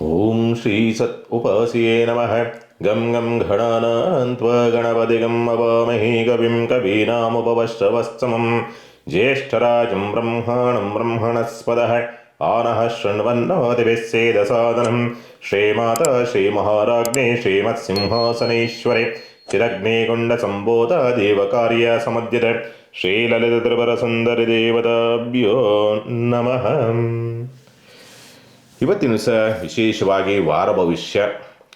ಓಂ ಶ್ರೀ ಸತ್ ಉಪಾಸಿಯೇ ನಮಃ. ಗಂ ಗಂ ಘಣಾನಾನ್ತ್ವ ಗಣಪತಿಗಂ ಅವಾಮಹಿ ಕವಿಂ ಕವೀನಾಮುಪವಶ್ರವಸ್ತಮಂ ಜ್ಯೇಷ್ಠರಾಜಂ ಬ್ರಹ್ಮಾಣಂ ಬ್ರಹ್ಮಣಸ್ಪದಃ ಆನಃ ಶೃಣ್ವನ್ನೋತಿಭಿಃ ಸೇದಸಾದನಂ. ಶ್ರೀಮಾತಾ ಶ್ರೀಮಹಾರಾಜ್ಞೇ ಶ್ರೀಮತ್ಸಿಂಹಾಸನೇಶ್ವರೆ ಚಿರಗ್ನೇಗೊಂಡ ಸಂಬೋಧ ದೇವಕಾರ್ಯ ಸಮದ್ಯತೆ ಶ್ರೀಲಲಿತತ್ರಿಪುರಸುಂದರಿ ದೇವತಾಭ್ಯೋ ನಮಃ. ಇವತ್ತಿನ ದಿವಸ ವಿಶೇಷವಾಗಿ ವಾರ ಭವಿಷ್ಯ.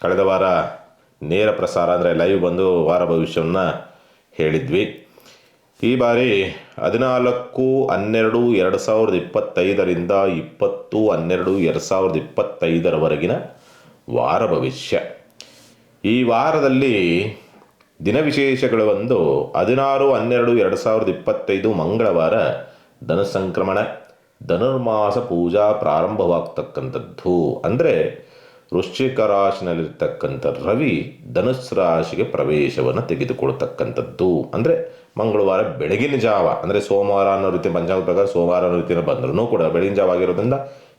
ಕಳೆದ ವಾರ ನೇರ ಪ್ರಸಾರ ಅಂದರೆ ಲೈವ್ ಬಂದು ವಾರ ಭವಿಷ್ಯವನ್ನು ಹೇಳಿದ್ವಿ. ಈ ಬಾರಿ 14/12/2025ರಿಂದ 20/12/2025 ವಾರ ಭವಿಷ್ಯ. ಈ ವಾರದಲ್ಲಿ ದಿನ ವಿಶೇಷಗಳು ಒಂದು 16/12/2025 ಮಂಗಳವಾರ ಧನು ಸಂಕ್ರಮಣ, ಧನುರ್ಮಾಸ ಪೂಜಾ ಪ್ರಾರಂಭವಾಗ್ತಕ್ಕಂಥದ್ದು. ಅಂದರೆ ವೃಶ್ಚಿಕ ರಾಶಿನಲ್ಲಿರ್ತಕ್ಕಂಥ ರವಿ ಧನುಸ್ ರಾಶಿಗೆ ಪ್ರವೇಶವನ್ನು ತೆಗೆದುಕೊಳ್ತಕ್ಕಂಥದ್ದು. ಅಂದರೆ ಮಂಗಳವಾರ ಬೆಳಗಿನ ಜಾವ, ಅಂದರೆ ಸೋಮವಾರ ಅನ್ನೋ ರೀತಿ ಪಂಚಾಂಗ ಪ್ರಕಾರ ಸೋಮವಾರ ಅನ್ನೋ ರೀತಿಯ ಬಂದರೂ ಕೂಡ ಬೆಳಗಿನ ಜಾವ ಆಗಿರೋದ್ರಿಂದ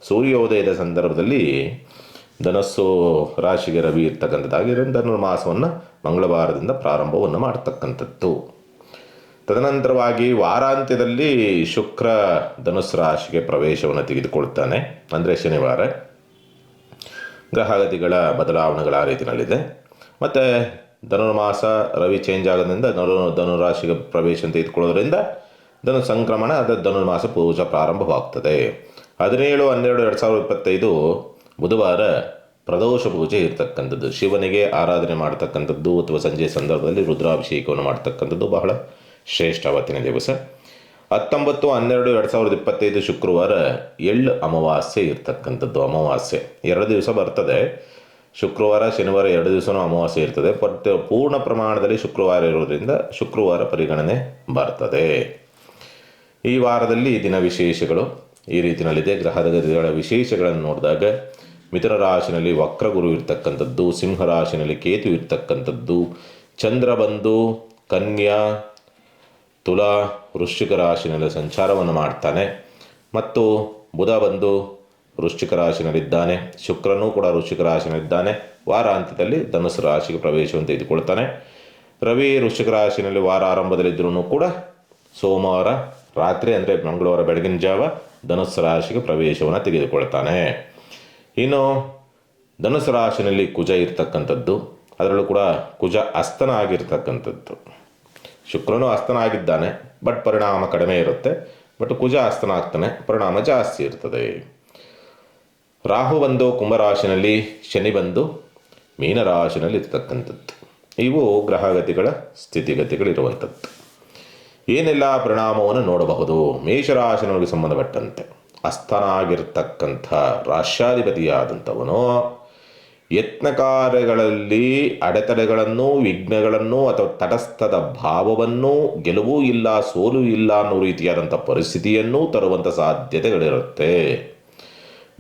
ಸೂರ್ಯೋದಯದ ಸಂದರ್ಭದಲ್ಲಿ ಧನಸ್ಸು ರಾಶಿಗೆ ರವಿ ಇರ್ತಕ್ಕಂಥದ್ದಾಗಿರೋದ್ರಿಂದ ಧನುರ್ಮಾಸವನ್ನು ಮಂಗಳವಾರದಿಂದ ಪ್ರಾರಂಭವನ್ನು ಮಾಡ್ತಕ್ಕಂಥದ್ದು. ತದನಂತರವಾಗಿ ವಾರಾಂತ್ಯದಲ್ಲಿ ಶುಕ್ರ ಧನುಸ್ ರಾಶಿಗೆ ಪ್ರವೇಶವನ್ನು ತೆಗೆದುಕೊಳ್ತಾನೆ. ಅಂದರೆ ಶನಿವಾರ ಗ್ರಹಗತಿಗಳ ಬದಲಾವಣೆಗಳ ಆ ರೀತಿಯಲ್ಲಿದೆ. ಮತ್ತು ಧನುರ್ಮಾಸ ರವಿ ಚೇಂಜ್ ಆಗೋದ್ರಿಂದ ಧನುರಾಶಿಗೆ ಪ್ರವೇಶ ತೆಗೆದುಕೊಳ್ಳೋದ್ರಿಂದ ಧನು ಸಂಕ್ರಮಣ ಧನುರ್ಮಾಸ ಪೂಜಾ ಪ್ರಾರಂಭವಾಗ್ತದೆ. 17/12/2025 ಬುಧವಾರ ಪ್ರದೋಷ ಪೂಜೆ ಇರ್ತಕ್ಕಂಥದ್ದು. ಶಿವನಿಗೆ ಆರಾಧನೆ ಮಾಡ್ತಕ್ಕಂಥದ್ದು ಅಥವಾ ಸಂಜೆ ಸಂದರ್ಭದಲ್ಲಿ ರುದ್ರಾಭಿಷೇಕವನ್ನು ಮಾಡ್ತಕ್ಕಂಥದ್ದು ಬಹಳ ಶ್ರೇಷ್ಠ ಅವತ್ತಿನ ದಿವಸ. 19/12/2025 ಶುಕ್ರವಾರ ಎಳ್ಳು ಅಮಾವಾಸ್ಯೆ ಇರ್ತಕ್ಕಂಥದ್ದು. ಅಮಾವಾಸ್ಯೆ 2 ದಿವಸ ಬರ್ತದೆ. ಶುಕ್ರವಾರ ಶನಿವಾರ 2 ದಿವಸನೂ ಅಮಾವಾಸ್ಯೆ ಇರ್ತದೆ. ಬಟ್ ಪೂರ್ಣ ಪ್ರಮಾಣದಲ್ಲಿ ಶುಕ್ರವಾರ ಇರೋದ್ರಿಂದ ಶುಕ್ರವಾರ ಪರಿಗಣನೆ ಬರ್ತದೆ. ಈ ವಾರದಲ್ಲಿ ದಿನ ವಿಶೇಷಗಳು ಈ ರೀತಿಯಲ್ಲಿದೆ. ಗ್ರಹದ ಗತಿಗಳ ವಿಶೇಷಗಳನ್ನು ನೋಡಿದಾಗ ಮಿಥುನ ರಾಶಿನಲ್ಲಿ ವಕ್ರಗುರು ಇರ್ತಕ್ಕಂಥದ್ದು, ಸಿಂಹ ರಾಶಿನಲ್ಲಿ ಕೇತು ಇರ್ತಕ್ಕಂಥದ್ದು, ಚಂದ್ರ ಬಂದು ಕನ್ಯಾ ತುಲಾ ವೃಶ್ಚಿಕ ರಾಶಿನಲ್ಲಿ ಸಂಚಾರವನ್ನು ಮಾಡ್ತಾನೆ. ಮತ್ತು ಬುಧ ಬಂದು ವೃಶ್ಚಿಕ ರಾಶಿನಲ್ಲಿದ್ದಾನೆ. ಶುಕ್ರನೂ ಕೂಡ ವೃಶ್ಚಿಕ ರಾಶಿನಲ್ಲಿದ್ದಾನೆ. ವಾರಾಂತ್ಯದಲ್ಲಿ ಧನುಸ್ಸು ರಾಶಿಗೆ ಪ್ರವೇಶವನ್ನು ತೆಗೆದುಕೊಳ್ತಾನೆ. ರವಿ ವೃಶ್ಚಿಕ ರಾಶಿನಲ್ಲಿ ವಾರ ಆರಂಭದಲ್ಲಿದ್ದರೂ ಕೂಡ ಸೋಮವಾರ ರಾತ್ರಿ ಅಂದರೆ ಮಂಗಳವಾರ ಬೆಳಗಿನ ಜಾವ ಧನುಸ್ಸು ರಾಶಿಗೆ ಪ್ರವೇಶವನ್ನು ತೆಗೆದುಕೊಳ್ತಾನೆ. ಇನ್ನು ಧನುಸ್ಸು ರಾಶಿನಲ್ಲಿ ಕುಜ ಇರ್ತಕ್ಕಂಥದ್ದು. ಅದರಲ್ಲೂ ಕೂಡ ಕುಜ ಅಸ್ತನ ಆಗಿರ್ತಕ್ಕಂಥದ್ದು. ಶುಕ್ರನು ಅಸ್ತನ ಆಗಿದ್ದಾನೆ, ಬಟ್ ಪರಿಣಾಮ ಕಡಿಮೆ ಇರುತ್ತೆ. ಬಟ್ ಕುಜ ಅಸ್ತನ ಆಗ್ತಾನೆ, ಪರಿಣಾಮ ಜಾಸ್ತಿ ಇರ್ತದೆ. ರಾಹು ಬಂದು ಕುಂಭರಾಶಿನಲ್ಲಿ, ಶನಿ ಬಂದು ಮೀನರಾಶಿನಲ್ಲಿ ಇರ್ತಕ್ಕಂಥದ್ದು. ಇವು ಗ್ರಹಗತಿಗಳ ಸ್ಥಿತಿಗತಿಗಳಿರುವಂಥದ್ದು. ಏನೆಲ್ಲ ಪರಿಣಾಮವನ್ನು ನೋಡಬಹುದು? ಮೇಷರಾಶಿನವರಿಗೆ ಸಂಬಂಧಪಟ್ಟಂತೆ ಅಸ್ತನ ಆಗಿರ್ತಕ್ಕಂಥ ರಾಶ್ಯಾಧಿಪತಿಯಾದಂಥವನು ಯತ್ನ ಕಾರ್ಯಗಳಲ್ಲಿ ಅಡೆತಡೆಗಳನ್ನು, ವಿಘ್ನಗಳನ್ನು ಅಥವಾ ತಟಸ್ಥದ ಭಾವವನ್ನು, ಗೆಲುವು ಇಲ್ಲ ಸೋಲು ಇಲ್ಲ ಅನ್ನೋ ರೀತಿಯಾದಂಥ ಪರಿಸ್ಥಿತಿಯನ್ನು ತರುವಂಥ ಸಾಧ್ಯತೆಗಳಿರುತ್ತೆ.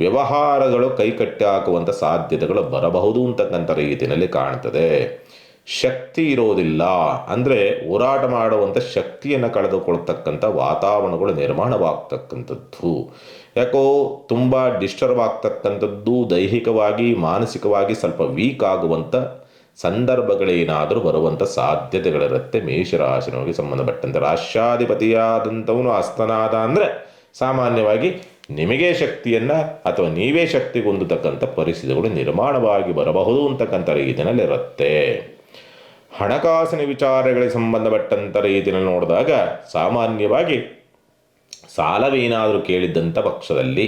ವ್ಯವಹಾರಗಳು ಕೈಕಟ್ಟಿ ಹಾಕುವಂಥ ಸಾಧ್ಯತೆಗಳು ಬರಬಹುದು ಅಂತಕ್ಕಂಥ ರೀತಿಯಲ್ಲಿ ಕಾಣ್ತದೆ. ಶಕ್ತಿ ಇರೋದಿಲ್ಲ, ಅಂದರೆ ಹೋರಾಟ ಮಾಡುವಂಥ ಶಕ್ತಿಯನ್ನು ಕಳೆದುಕೊಳ್ತಕ್ಕಂಥ ವಾತಾವರಣಗಳು ನಿರ್ಮಾಣವಾಗ್ತಕ್ಕಂಥದ್ದು. ಯಾಕೋ ತುಂಬ ಡಿಸ್ಟರ್ಬ್ ಆಗ್ತಕ್ಕಂಥದ್ದು, ದೈಹಿಕವಾಗಿ ಮಾನಸಿಕವಾಗಿ ಸ್ವಲ್ಪ ವೀಕ್ ಆಗುವಂಥ ಸಂದರ್ಭಗಳೇನಾದರೂ ಬರುವಂಥ ಸಾಧ್ಯತೆಗಳಿರುತ್ತೆ. ಮೇಷರಾಶಿನವರಿಗೆ ಸಂಬಂಧಪಟ್ಟಂತೆ ರಾಶ್ಯಾಧಿಪತಿಯಾದಂಥವನು ಅಸ್ತನಾದ ಅಂದರೆ ಸಾಮಾನ್ಯವಾಗಿ ನಿಮಗೆ ಶಕ್ತಿಯನ್ನು ಅಥವಾ ನೀವೇ ಶಕ್ತಿ ಹೊಂದತಕ್ಕಂಥ ಪರಿಸ್ಥಿತಿಗಳು ನಿರ್ಮಾಣವಾಗಿ ಬರಬಹುದು ಅಂತಕ್ಕಂಥ ರೀತಿಯಲ್ಲಿರುತ್ತೆ. ಹಣಕಾಸಿನ ವಿಚಾರಗಳಿಗೆ ಸಂಬಂಧಪಟ್ಟಂಥ ರೀತಿಯಲ್ಲಿ ನೋಡಿದಾಗ ಸಾಮಾನ್ಯವಾಗಿ ಸಾಲವೇನಾದರೂ ಕೇಳಿದ್ದಂಥ ಪಕ್ಷದಲ್ಲಿ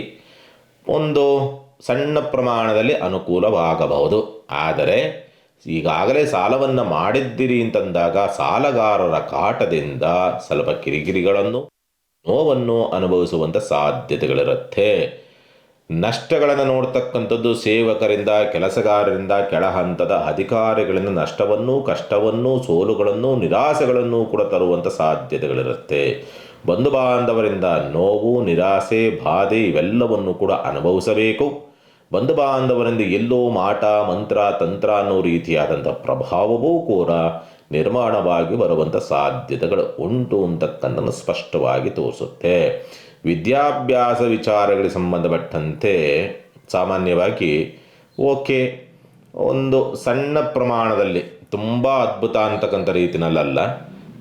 ಒಂದು ಸಣ್ಣ ಪ್ರಮಾಣದಲ್ಲಿ ಅನುಕೂಲವಾಗಬಹುದು. ಆದರೆ ಈಗಾಗಲೇ ಸಾಲವನ್ನು ಮಾಡಿದ್ದೀರಿ ಅಂತಂದಾಗ ಸಾಲಗಾರರ ಕಾಟದಿಂದ ಸ್ವಲ್ಪ ಕಿರಿಕಿರಿಗಳನ್ನು, ನೋವನ್ನು ಅನುಭವಿಸುವಂಥ ಸಾಧ್ಯತೆಗಳಿರುತ್ತೆ. ನಷ್ಟಗಳನ್ನು ನೋಡ್ತಕ್ಕಂಥದ್ದು ಸೇವಕರಿಂದ, ಕೆಲಸಗಾರರಿಂದ, ಕೆಳ ಹಂತದ ಅಧಿಕಾರಿಗಳಿಂದ ನಷ್ಟವನ್ನು, ಕಷ್ಟವನ್ನು, ಸೋಲುಗಳನ್ನು, ನಿರಾಸೆಗಳನ್ನು ಕೂಡ ತರುವಂಥ ಸಾಧ್ಯತೆಗಳಿರುತ್ತೆ. ಬಂಧು ಬಾಂಧವರಿಂದ ನೋವು, ನಿರಾಸೆ, ಬಾಧೆ ಇವೆಲ್ಲವನ್ನು ಕೂಡ ಅನುಭವಿಸಬೇಕು. ಬಂಧು ಬಾಂಧವರಿಂದ ಎಲ್ಲೋ ಮಾಟ, ಮಂತ್ರ, ತಂತ್ರ ಅನ್ನೋ ರೀತಿಯಾದಂಥ ಪ್ರಭಾವವೂ ಕೂಡ ನಿರ್ಮಾಣವಾಗಿ ಬರುವಂಥ ಸಾಧ್ಯತೆಗಳು ಉಂಟು ಅಂತಕ್ಕಂಥನ್ನು ಸ್ಪಷ್ಟವಾಗಿ ತೋರಿಸುತ್ತೆ. ವಿದ್ಯಾಭ್ಯಾಸ ವಿಚಾರಗಳಿಗೆ ಸಂಬಂಧಪಟ್ಟಂತೆ ಸಾಮಾನ್ಯವಾಗಿ ಓಕೆ, ಒಂದು ಸಣ್ಣ ಪ್ರಮಾಣದಲ್ಲಿ, ತುಂಬ ಅದ್ಭುತ ಅಂತಕ್ಕಂಥ ರೀತಿಯಲ್ಲ,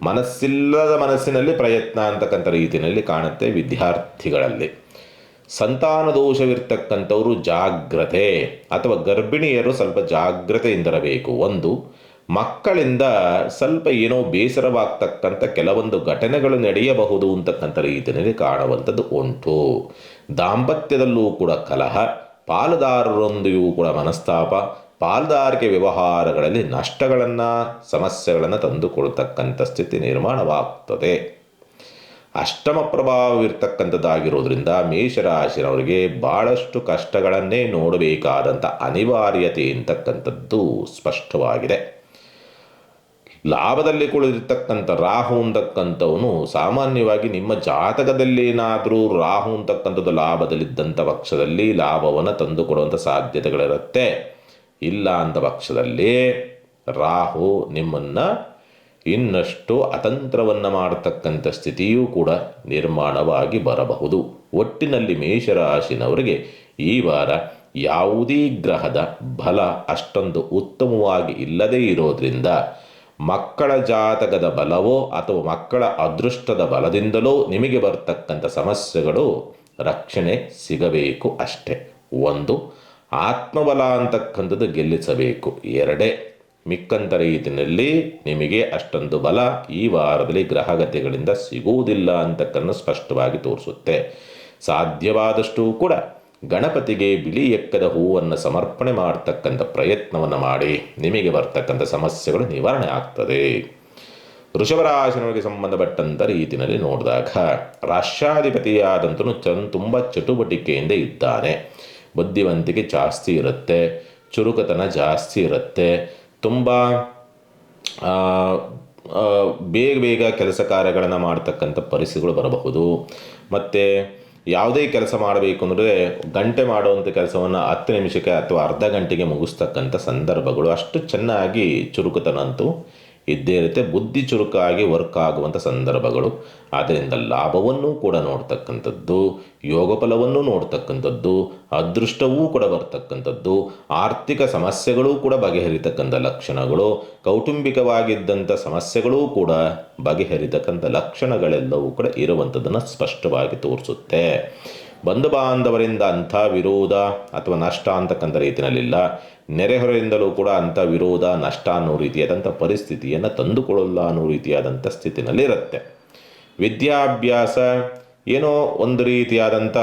ಮನಸ್ಸಿಲ್ಲದ ಮನಸ್ಸಿನಲ್ಲಿ ಪ್ರಯತ್ನ ಅಂತಕ್ಕಂಥ ರೀತಿಯಲ್ಲಿ ಕಾಣುತ್ತೆ ವಿದ್ಯಾರ್ಥಿಗಳಲ್ಲಿ. ಸಂತಾನ ದೋಷವಿರ್ತಕ್ಕಂಥವರು ಜಾಗ್ರತೆ, ಅಥವಾ ಗರ್ಭಿಣಿಯರು ಸ್ವಲ್ಪ ಜಾಗ್ರತೆಯಿಂದಿರಬೇಕು. ಒಂದು, ಮಕ್ಕಳಿಂದ ಸ್ವಲ್ಪ ಏನೋ ಬೇಸರವಾಗ್ತಕ್ಕಂಥ ಕೆಲವೊಂದು ಘಟನೆಗಳು ನಡೆಯಬಹುದು ಅಂತಕ್ಕಂಥ ರೀತಿಯಲ್ಲಿ ಕಾಣುವಂಥದ್ದು ಉಂಟು. ದಾಂಪತ್ಯದಲ್ಲೂ ಕೂಡ ಕಲಹ, ಪಾಲುದಾರರೊಂದಿಗೂ ಕೂಡ ಮನಸ್ತಾಪ, ಪಾಲುದಾರಿಕೆ ವ್ಯವಹಾರಗಳಲ್ಲಿ ನಷ್ಟಗಳನ್ನು, ಸಮಸ್ಯೆಗಳನ್ನು ತಂದುಕೊಳ್ತಕ್ಕಂಥ ಸ್ಥಿತಿ ನಿರ್ಮಾಣವಾಗ್ತದೆ. ಅಷ್ಟಮ ಪ್ರಭಾವವಿರ್ತಕ್ಕಂಥದ್ದಾಗಿರೋದ್ರಿಂದ ಮೇಷರಾಶಿನವರಿಗೆ ಭಾಳಷ್ಟು ಕಷ್ಟಗಳನ್ನೇ ನೋಡಬೇಕಾದಂಥ ಅನಿವಾರ್ಯತೆ ಅಂತಕ್ಕಂಥದ್ದು ಸ್ಪಷ್ಟವಾಗಿದೆ. ಲಾಭದಲ್ಲಿ ಕುಳಿದಿರ್ತಕ್ಕಂಥ ರಾಹು ಅಂತಕ್ಕಂಥವನು ಸಾಮಾನ್ಯವಾಗಿ ನಿಮ್ಮ ಜಾತಕದಲ್ಲೇನಾದರೂ ರಾಹು ಅಂತಕ್ಕಂಥದ್ದು ಲಾಭದಲ್ಲಿದ್ದಂಥ ಪಕ್ಷದಲ್ಲಿ ಲಾಭವನ್ನು ತಂದುಕೊಡುವಂಥ ಸಾಧ್ಯತೆಗಳಿರುತ್ತೆ. ಇಲ್ಲ ಅಂದ ಪಕ್ಷದಲ್ಲಿ ರಾಹು ನಿಮ್ಮನ್ನು ಇನ್ನಷ್ಟು ಅತಂತ್ರವನ್ನು ಮಾಡತಕ್ಕಂಥ ಸ್ಥಿತಿಯೂ ಕೂಡ ನಿರ್ಮಾಣವಾಗಿ ಬರಬಹುದು. ಒಟ್ಟಿನಲ್ಲಿ ಮೇಷರಾಶಿನವರಿಗೆ ಈ ವಾರ ಯಾವುದೇ ಗ್ರಹದ ಬಲ ಅಷ್ಟೊಂದು ಉತ್ತಮವಾಗಿ ಇಲ್ಲದೇ ಇರೋದ್ರಿಂದ ಮಕ್ಕಳ ಜಾತಕದ ಬಲವೋ ಅಥವಾ ಮಕ್ಕಳ ಅದೃಷ್ಟದ ಬಲದಿಂದಲೋ ನಿಮಗೆ ಬರ್ತಕ್ಕಂಥ ಸಮಸ್ಯೆಗಳು ರಕ್ಷಣೆ ಸಿಗಬೇಕು ಅಷ್ಟೇ. ಒಂದು, ಆತ್ಮಬಲ ಅಂತಕ್ಕಂಥದ್ದು ಗೆಲ್ಲಿಸಬೇಕು. ಎರಡೇ, ಮಿಕ್ಕಂಥ ರೀತಿಯಲ್ಲಿ ನಿಮಗೆ ಅಷ್ಟೊಂದು ಬಲ ಈ ವಾರದಲ್ಲಿ ಗ್ರಹಗತಿಗಳಿಂದ ಸಿಗುವುದಿಲ್ಲ ಅಂತಕ್ಕನ್ನು ಸ್ಪಷ್ಟವಾಗಿ ತೋರಿಸುತ್ತೆ. ಸಾಧ್ಯವಾದಷ್ಟು ಕೂಡ ಗಣಪತಿಗೆ ಬಿಳಿ ಎಕ್ಕದ ಹೂವನ್ನು ಸಮರ್ಪಣೆ ಮಾಡತಕ್ಕಂಥ ಪ್ರಯತ್ನವನ್ನು ಮಾಡಿ ನಿಮಗೆ ಬರ್ತಕ್ಕಂಥ ಸಮಸ್ಯೆಗಳು ನಿವಾರಣೆ ಆಗ್ತದೆ. ವೃಷಭರಾಶಿನವರಿಗೆ ಸಂಬಂಧಪಟ್ಟಂಥ ರೀತಿಯಲ್ಲಿ ನೋಡಿದಾಗ ರಾಷ್ಟ್ರಾಧಿಪತಿಯಾದಂತನು ತುಂಬ ಚಟುವಟಿಕೆಯಿಂದ ಇದ್ದಾನೆ. ಬುದ್ಧಿವಂತಿಕೆ ಜಾಸ್ತಿ ಇರುತ್ತೆ, ಚುರುಕುತನ ಜಾಸ್ತಿ ಇರುತ್ತೆ, ತುಂಬ ಬೇಗ ಬೇಗ ಕೆಲಸ ಕಾರ್ಯಗಳನ್ನು ಮಾಡ್ತಕ್ಕಂಥ ಪರಿಸ್ಥಿತಿಗಳು ಬರಬಹುದು. ಮತ್ತು ಯಾವುದೇ ಕೆಲಸ ಮಾಡಬೇಕು ಅಂದರೆ ಗಂಟೆ ಮಾಡುವಂಥ ಕೆಲಸವನ್ನು 10 ನಿಮಿಷಕ್ಕೆ ಅಥವಾ ಅರ್ಧ ಗಂಟೆಗೆ ಮುಗಿಸ್ತಕ್ಕಂಥ ಸಂದರ್ಭಗಳು, ಅಷ್ಟು ಚೆನ್ನಾಗಿ ಚುರುಕುತನ ಅಂತೂ ಇದ್ದೇ ಇರುತ್ತೆ. ಬುದ್ಧಿ ಚುರುಕಾಗಿ ವರ್ಕ್ ಆಗುವಂಥ ಸಂದರ್ಭಗಳು. ಆದ್ದರಿಂದ ಲಾಭವನ್ನೂ ಕೂಡ ನೋಡ್ತಕ್ಕಂಥದ್ದು, ಯೋಗ ಫಲವನ್ನು ನೋಡ್ತಕ್ಕಂಥದ್ದು, ಅದೃಷ್ಟವೂ ಕೂಡ ಬರ್ತಕ್ಕಂಥದ್ದು, ಆರ್ಥಿಕ ಸಮಸ್ಯೆಗಳೂ ಕೂಡ ಬಗೆಹರಿತಕ್ಕಂಥ ಲಕ್ಷಣಗಳು, ಕೌಟುಂಬಿಕವಾಗಿದ್ದಂಥ ಸಮಸ್ಯೆಗಳೂ ಕೂಡ ಬಗೆಹರಿತಕ್ಕಂಥ ಲಕ್ಷಣಗಳೆಲ್ಲವೂ ಕೂಡ ಇರುವಂಥದ್ದನ್ನು ಸ್ಪಷ್ಟವಾಗಿ ತೋರಿಸುತ್ತೆ. ಬಂಧು ಬಾಂಧವರಿಂದ ಅಂಥ ವಿರೋಧ ಅಥವಾ ನಷ್ಟ ಅಂತಕ್ಕಂಥ ರೀತಿಯಲ್ಲಿಲ್ಲ. ನೆರೆಹೊರೆಯಿಂದಲೂ ಕೂಡ ಅಂಥ ವಿರೋಧ, ನಷ್ಟ ಅನ್ನೋ ರೀತಿಯಾದಂಥ ಪರಿಸ್ಥಿತಿಯನ್ನು ತಂದುಕೊಳ್ಳಲ್ಲ ಅನ್ನೋ ರೀತಿಯಾದಂಥ ಸ್ಥಿತಿನಲ್ಲಿರುತ್ತೆ. ವಿದ್ಯಾಭ್ಯಾಸ ಏನೋ ಒಂದು ರೀತಿಯಾದಂಥ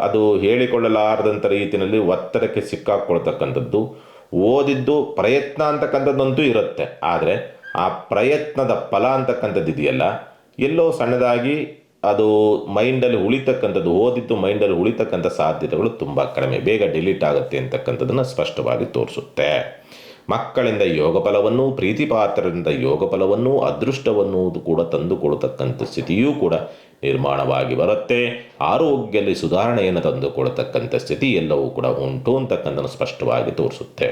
ಅದು ಹೇಳಿಕೊಳ್ಳಲಾರದಂಥ ರೀತಿಯಲ್ಲಿ ಒತ್ತಡಕ್ಕೆ ಸಿಕ್ಕಾಕ್ಕೊಳ್ತಕ್ಕಂಥದ್ದು. ಓದಿದ್ದು ಪ್ರಯತ್ನ ಅಂತಕ್ಕಂಥದ್ದಂತೂ ಇರುತ್ತೆ, ಆದರೆ ಆ ಪ್ರಯತ್ನದ ಫಲ ಅಂತಕ್ಕಂಥದ್ದು ಇದೆಯಲ್ಲ, ಎಲ್ಲೋ ಸಣ್ಣದಾಗಿ ಅದು ಮೈಂಡಲ್ಲಿ ಉಳಿತಕ್ಕಂಥದ್ದು, ಓದಿದ್ದು ಮೈಂಡಲ್ಲಿ ಉಳಿತಕ್ಕಂಥ ಸಾಧ್ಯತೆಗಳು ತುಂಬ ಕಡಿಮೆ, ಬೇಗ ಡಿಲೀಟ್ ಆಗುತ್ತೆ ಅಂತಕ್ಕಂಥದ್ದನ್ನು ಸ್ಪಷ್ಟವಾಗಿ ತೋರಿಸುತ್ತೆ. ಮಕ್ಕಳಿಂದ ಯೋಗ ಫಲವನ್ನು, ಪ್ರೀತಿ ಪಾತ್ರರಿಂದ ಯೋಗ ಫಲವನ್ನು, ಅದೃಷ್ಟವನ್ನು ಕೂಡ ತಂದುಕೊಳ್ತಕ್ಕಂಥ ಸ್ಥಿತಿಯೂ ಕೂಡ ನಿರ್ಮಾಣವಾಗಿ ಬರುತ್ತೆ. ಆರೋಗ್ಯದಲ್ಲಿ ಸುಧಾರಣೆಯನ್ನು ತಂದುಕೊಳ್ತಕ್ಕಂಥ ಸ್ಥಿತಿ ಎಲ್ಲವೂ ಕೂಡ ಉಂಟು ಅಂತಕ್ಕಂಥನ್ನು ಸ್ಪಷ್ಟವಾಗಿ ತೋರಿಸುತ್ತೆ.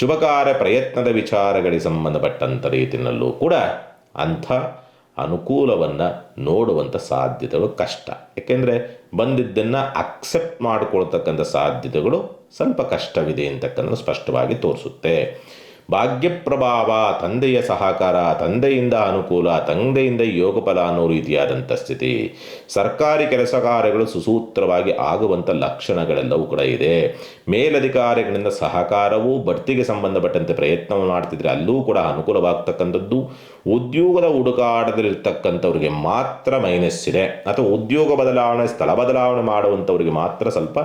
ಶುಭ ಕಾರ್ಯ ಪ್ರಯತ್ನದ ವಿಚಾರಗಳಿಗೆ ಸಂಬಂಧಪಟ್ಟಂಥ ರೀತಿಯಲ್ಲೂ ಕೂಡ ಅಂಥ ಅನುಕೂಲವನ್ನು ನೋಡುವಂಥ ಸಾಧ್ಯತೆಗಳು ಕಷ್ಟ. ಏಕೆಂದರೆ ಬಂದಿದ್ದನ್ನು ಅಕ್ಸೆಪ್ಟ್ ಮಾಡಿಕೊಳ್ತಕ್ಕಂಥ ಸಾಧ್ಯತೆಗಳು ಸ್ವಲ್ಪ ಕಷ್ಟವಿದೆ ಅಂತಕ್ಕಂಥ ಸ್ಪಷ್ಟವಾಗಿ ತೋರಿಸುತ್ತೆ. ಭಾಗ್ಯಪ್ರಭಾವ, ತಂದೆಯ ಸಹಕಾರ, ತಂದೆಯಿಂದ ಅನುಕೂಲ, ತಂದೆಯಿಂದ ಯೋಗಫಲ ಅನ್ನೋ ರೀತಿಯಾದಂಥ ಸ್ಥಿತಿ. ಸರ್ಕಾರಿ ಕೆಲಸ ಕಾರ್ಯಗಳು ಸುಸೂತ್ರವಾಗಿ ಆಗುವಂಥ ಲಕ್ಷಣಗಳೆಲ್ಲವೂ ಕೂಡ ಇದೆ. ಮೇಲಧಿಕಾರಿಗಳಿಂದ ಸಹಕಾರವು, ಬಡ್ತಿಗೆ ಸಂಬಂಧಪಟ್ಟಂತೆ ಪ್ರಯತ್ನವನ್ನು ಮಾಡ್ತಿದ್ರೆ ಅಲ್ಲೂ ಕೂಡ ಅನುಕೂಲವಾಗ್ತಕ್ಕಂಥದ್ದು. ಉದ್ಯೋಗದ ಹುಡುಕಾಟದಲ್ಲಿರ್ತಕ್ಕಂಥವ್ರಿಗೆ ಮಾತ್ರ ಮೈನಸ್ ಇದೆ, ಅಥವಾ ಉದ್ಯೋಗ ಬದಲಾವಣೆ, ಸ್ಥಳ ಬದಲಾವಣೆ ಮಾಡುವಂಥವ್ರಿಗೆ ಮಾತ್ರ ಸ್ವಲ್ಪ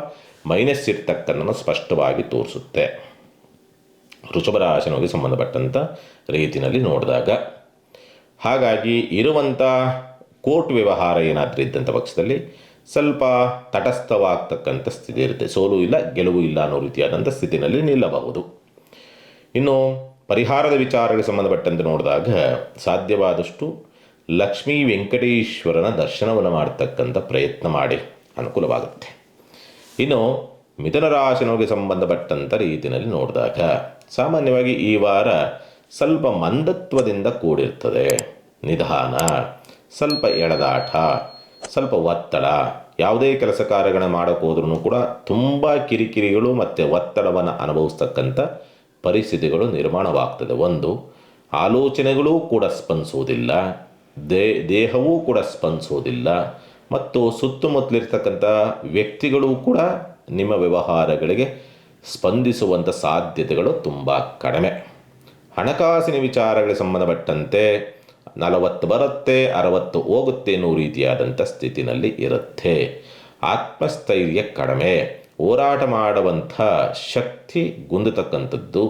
ಮೈನಸ್ ಇರ್ತಕ್ಕಂಥ ಸ್ಪಷ್ಟವಾಗಿ ತೋರಿಸುತ್ತೆ. ವೃಷಭರಾಶಿನವರಿಗೆ ಸಂಬಂಧಪಟ್ಟಂಥ ರೀತಿಯಲ್ಲಿ ನೋಡಿದಾಗ, ಹಾಗಾಗಿ ಇರುವಂಥ ಕೋರ್ಟ್ ವ್ಯವಹಾರ ಏನಾದರೂ ಇದ್ದಂಥ ಪಕ್ಷದಲ್ಲಿ ಸ್ವಲ್ಪ ತಟಸ್ಥವಾಗ್ತಕ್ಕಂಥ ಸ್ಥಿತಿ ಇರುತ್ತೆ. ಸೋಲು ಇಲ್ಲ, ಗೆಲುವು ಇಲ್ಲ ಅನ್ನೋ ರೀತಿಯಾದಂಥ ಸ್ಥಿತಿನಲ್ಲಿ ನಿಲ್ಲಬಹುದು. ಇನ್ನು ಪರಿಹಾರದ ವಿಚಾರಗಳಿಗೆ ಸಂಬಂಧಪಟ್ಟಂತೆ ನೋಡಿದಾಗ ಸಾಧ್ಯವಾದಷ್ಟು ಲಕ್ಷ್ಮೀ ವೆಂಕಟೇಶ್ವರನ ದರ್ಶನವನ್ನು ಮಾಡತಕ್ಕಂಥ ಪ್ರಯತ್ನ ಮಾಡಿ, ಅನುಕೂಲವಾಗುತ್ತೆ. ಇನ್ನು ಮಿಥುನ ರಾಶಿನವರಿಗೆ ಸಂಬಂಧಪಟ್ಟಂಥ ರೀತಿಯಲ್ಲಿ ನೋಡಿದಾಗ ಸಾಮಾನ್ಯವಾಗಿ ಈ ವಾರ ಸ್ವಲ್ಪ ಮಂದತ್ವದಿಂದ ಕೂಡಿರ್ತದೆ. ನಿಧಾನ, ಸ್ವಲ್ಪ ಎಳೆದಾಟ, ಸ್ವಲ್ಪ ಒತ್ತಡ, ಯಾವುದೇ ಕೆಲಸ ಕಾರ್ಯಗಳನ್ನು ಮಾಡೋಕ್ಕೆ ಹೋದ್ರೂ ಕೂಡ ತುಂಬ ಕಿರಿಕಿರಿಗಳು ಮತ್ತು ಒತ್ತಡವನ್ನು ಅನುಭವಿಸ್ತಕ್ಕಂಥ ಪರಿಸ್ಥಿತಿಗಳು ನಿರ್ಮಾಣವಾಗ್ತದೆ. ಒಂದು, ಆಲೋಚನೆಗಳೂ ಕೂಡ ಸ್ಪಂದಿಸುವುದಿಲ್ಲ, ದೇಹವೂ ಕೂಡ ಸ್ಪಂದಿಸುವುದಿಲ್ಲ, ಮತ್ತು ಸುತ್ತಮುತ್ತಲಿರ್ತಕ್ಕಂಥ ವ್ಯಕ್ತಿಗಳೂ ಕೂಡ ನಿಮ್ಮ ವ್ಯವಹಾರಗಳಿಗೆ ಸ್ಪಂದಿಸುವಂಥ ಸಾಧ್ಯತೆಗಳು ತುಂಬ ಕಡಿಮೆ. ಹಣಕಾಸಿನ ವಿಚಾರಗಳಿಗೆ ಸಂಬಂಧಪಟ್ಟಂತೆ 40 ಬರುತ್ತೆ, 60 ಹೋಗುತ್ತೆ ಅನ್ನೋ ರೀತಿಯಾದಂಥ ಸ್ಥಿತಿನಲ್ಲಿ ಇರುತ್ತೆ. ಆತ್ಮಸ್ಥೈರ್ಯ ಕಡಿಮೆ, ಹೋರಾಟ ಮಾಡುವಂಥ ಶಕ್ತಿ ಗುಂದತಕ್ಕಂಥದ್ದು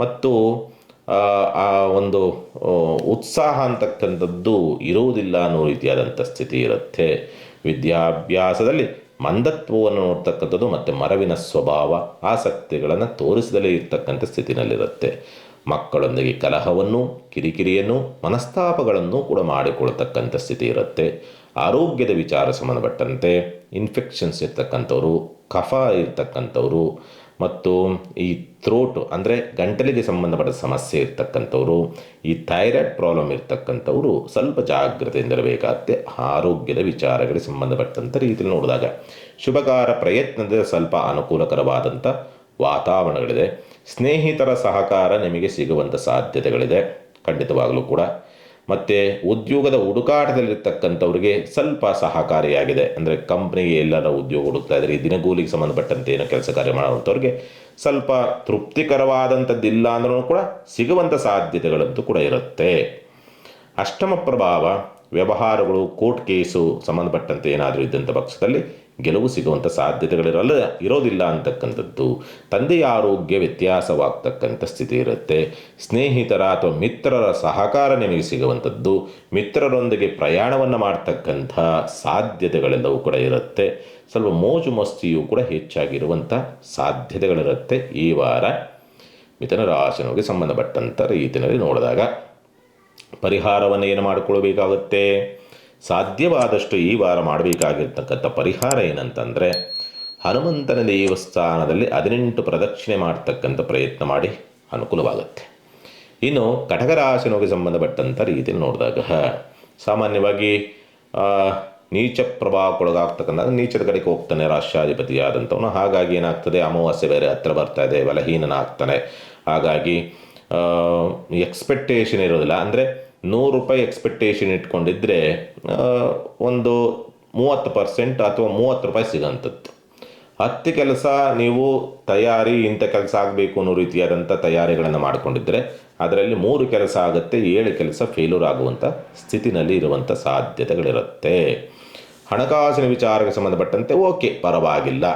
ಮತ್ತು ಆ ಒಂದು ಉತ್ಸಾಹ ಅಂತಕ್ಕಂಥದ್ದು ಇರುವುದಿಲ್ಲ ಅನ್ನೋ ರೀತಿಯಾದಂಥ ಸ್ಥಿತಿ ಇರುತ್ತೆ. ವಿದ್ಯಾಭ್ಯಾಸದಲ್ಲಿ ಮಂದತ್ವವನ್ನು ನೋಡ್ತಕ್ಕಂಥದ್ದು ಮತ್ತು ಮರವಿನ ಸ್ವಭಾವ, ಆಸಕ್ತಿಗಳನ್ನು ತೋರಿಸದಲೇ ಇರ್ತಕ್ಕಂಥ ಸ್ಥಿತಿನಲ್ಲಿರುತ್ತೆ. ಮಕ್ಕಳೊಂದಿಗೆ ಕಲಹವನ್ನು, ಕಿರಿಕಿರಿಯನ್ನು, ಮನಸ್ತಾಪಗಳನ್ನು ಕೂಡ ಮಾಡಿಕೊಳ್ತಕ್ಕಂಥ ಸ್ಥಿತಿ ಇರುತ್ತೆ. ಆರೋಗ್ಯದ ವಿಚಾರ ಸಂಬಂಧಪಟ್ಟಂತೆ ಇನ್ಫೆಕ್ಷನ್ಸ್ ಇರ್ತಕ್ಕಂಥವ್ರು, ಕಫ ಇರ್ತಕ್ಕಂಥವ್ರು ಮತ್ತು ಈ ಥ್ರೋಟು ಅಂದರೆ ಗಂಟಲಿಗೆ ಸಂಬಂಧಪಟ್ಟ ಸಮಸ್ಯೆ ಇರ್ತಕ್ಕಂಥವ್ರು, ಈ ಥೈರಾಯ್ಡ್ ಪ್ರಾಬ್ಲಮ್ ಇರ್ತಕ್ಕಂಥವ್ರು ಸ್ವಲ್ಪ ಜಾಗ್ರತೆಯಿಂದಿರಬೇಕಾಗುತ್ತೆ. ಆರೋಗ್ಯದ ವಿಚಾರಗಳಿಗೆ ಸಂಬಂಧಪಟ್ಟಂಥ ರೀತಿಯಲ್ಲಿ ನೋಡಿದಾಗ ಶುಭಕಾರ ಪ್ರಯತ್ನದ ಸ್ವಲ್ಪ ಅನುಕೂಲಕರವಾದಂಥ ವಾತಾವರಣಗಳಿದೆ. ಸ್ನೇಹಿತರ ಸಹಕಾರ ನಿಮಗೆ ಸಿಗುವಂಥ ಸಾಧ್ಯತೆಗಳಿದೆ ಖಂಡಿತವಾಗಲೂ ಕೂಡ. ಮತ್ತು ಉದ್ಯೋಗದ ಹುಡುಕಾಟದಲ್ಲಿರ್ತಕ್ಕಂಥವ್ರಿಗೆ ಸ್ವಲ್ಪ ಸಹಕಾರಿಯಾಗಿದೆ. ಅಂದರೆ ಕಂಪ್ನಿಗೆ ಎಲ್ಲರ ಉದ್ಯೋಗ ಹುಡುಕ್ತಾ ಇದ್ದಾರೆ, ಈ ದಿನಗೂಲಿಗೆ ಸಂಬಂಧಪಟ್ಟಂತೆ ಏನೋ ಕೆಲಸ ಕಾರ್ಯ ಮಾಡುವಂಥವ್ರಿಗೆ ಸ್ವಲ್ಪ ತೃಪ್ತಿಕರವಾದಂಥದ್ದಿಲ್ಲ ಅಂದ್ರೂ ಕೂಡ ಸಿಗುವಂಥ ಸಾಧ್ಯತೆಗಳಂತೂ ಕೂಡ ಇರುತ್ತೆ. ಅಷ್ಟಮ ಪ್ರಭಾವ ವ್ಯವಹಾರಗಳು, ಕೋರ್ಟ್ ಕೇಸು ಸಂಬಂಧಪಟ್ಟಂತೆ ಏನಾದರೂ ಇದ್ದಂಥ ಪಕ್ಷದಲ್ಲಿ ಗೆಲುವು ಸಿಗುವಂಥ ಇರೋದಿಲ್ಲ ಅಂತಕ್ಕಂಥದ್ದು. ತಂದೆಯ ಆರೋಗ್ಯ ವ್ಯತ್ಯಾಸವಾಗ್ತಕ್ಕಂಥ ಸ್ಥಿತಿ ಇರುತ್ತೆ. ಸ್ನೇಹಿತರ ಅಥವಾ ಮಿತ್ರರ ಸಹಕಾರ ನಿಮಗೆ ಸಿಗುವಂಥದ್ದು, ಮಿತ್ರರೊಂದಿಗೆ ಪ್ರಯಾಣವನ್ನು ಮಾಡ್ತಕ್ಕಂಥ ಸಾಧ್ಯತೆಗಳೆಲ್ಲವೂ ಕೂಡ ಇರುತ್ತೆ. ಸ್ವಲ್ಪ ಮೋಜು ಮಸ್ತಿಯೂ ಕೂಡ ಹೆಚ್ಚಾಗಿರುವಂಥ ಸಾಧ್ಯತೆಗಳಿರುತ್ತೆ ಈ ವಾರ. ಮಿಥುನ ರಾಶಿಯವರಿಗೆ ಸಂಬಂಧಪಟ್ಟಂಥ ರೀತಿಯಲ್ಲಿ ನೋಡಿದಾಗ ಪರಿಹಾರವನ್ನು ಏನು ಮಾಡಿಕೊಳ್ಬೇಕಾಗುತ್ತೆ? ಸಾಧ್ಯವಾದಷ್ಟು ಈ ವಾರ ಮಾಡಬೇಕಾಗಿರ್ತಕ್ಕಂಥ ಪರಿಹಾರ ಏನಂತಂದರೆ, ಹನುಮಂತನ ದೇವಸ್ಥಾನದಲ್ಲಿ 18 ಪ್ರದಕ್ಷಿಣೆ ಮಾಡ್ತಕ್ಕಂಥ ಪ್ರಯತ್ನ ಮಾಡಿ, ಅನುಕೂಲವಾಗುತ್ತೆ. ಇನ್ನು ಕಟಕ ರಾಶಿಯವರಿಗೆ ಸಂಬಂಧಪಟ್ಟಂಥ ರೀತಿಯಲ್ಲಿ ನೋಡಿದಾಗ ಸಾಮಾನ್ಯವಾಗಿ ನೀಚ ಪ್ರಭಾವಕ್ಕೊಳಗಾಗ್ತಕ್ಕಂಥ, ನೀಚದ ಕಡೆಗೆ ಹೋಗ್ತಾನೆ ರಾಷ್ಟ್ರಾಧಿಪತಿಯಾದಂಥವನು. ಹಾಗಾಗಿ ಏನಾಗ್ತದೆ, ಅಮಾವಾಸ್ಯೆ ಬೇರೆ ಹತ್ರ ಬರ್ತಾ ಇದೆ, ಬಲಹೀನನಾಗ್ತಾನೆ. ಹಾಗಾಗಿ ಎಕ್ಸ್ಪೆಕ್ಟೇಷನ್ ಇರೋದಿಲ್ಲ. ಅಂದರೆ 100 ರೂಪಾಯಿ ಎಕ್ಸ್ಪೆಕ್ಟೇಷನ್ ಇಟ್ಕೊಂಡಿದ್ರೆ ಒಂದು 30% ಅಥವಾ 30 ರೂಪಾಯಿ ಸಿಗೋಂಥದ್ದು. 10 ಕೆಲಸ ನೀವು ತಯಾರಿ, ಇಂಥ ಕೆಲಸ ಆಗಬೇಕು ಅನ್ನೋ ರೀತಿಯಾದಂಥ ತಯಾರಿಗಳನ್ನು ಮಾಡಿಕೊಂಡಿದ್ದರೆ ಅದರಲ್ಲಿ 3 ಕೆಲಸ ಆಗುತ್ತೆ, 7 ಕೆಲಸ ಫೇಲ್ಯೂರ್ ಆಗುವಂಥ ಸ್ಥಿತಿನಲ್ಲಿ ಇರುವಂಥ ಸಾಧ್ಯತೆಗಳಿರುತ್ತೆ. ಹಣಕಾಸಿನ ವಿಚಾರಕ್ಕೆ ಸಂಬಂಧಪಟ್ಟಂತೆ ಓಕೆ, ಪರವಾಗಿಲ್ಲ,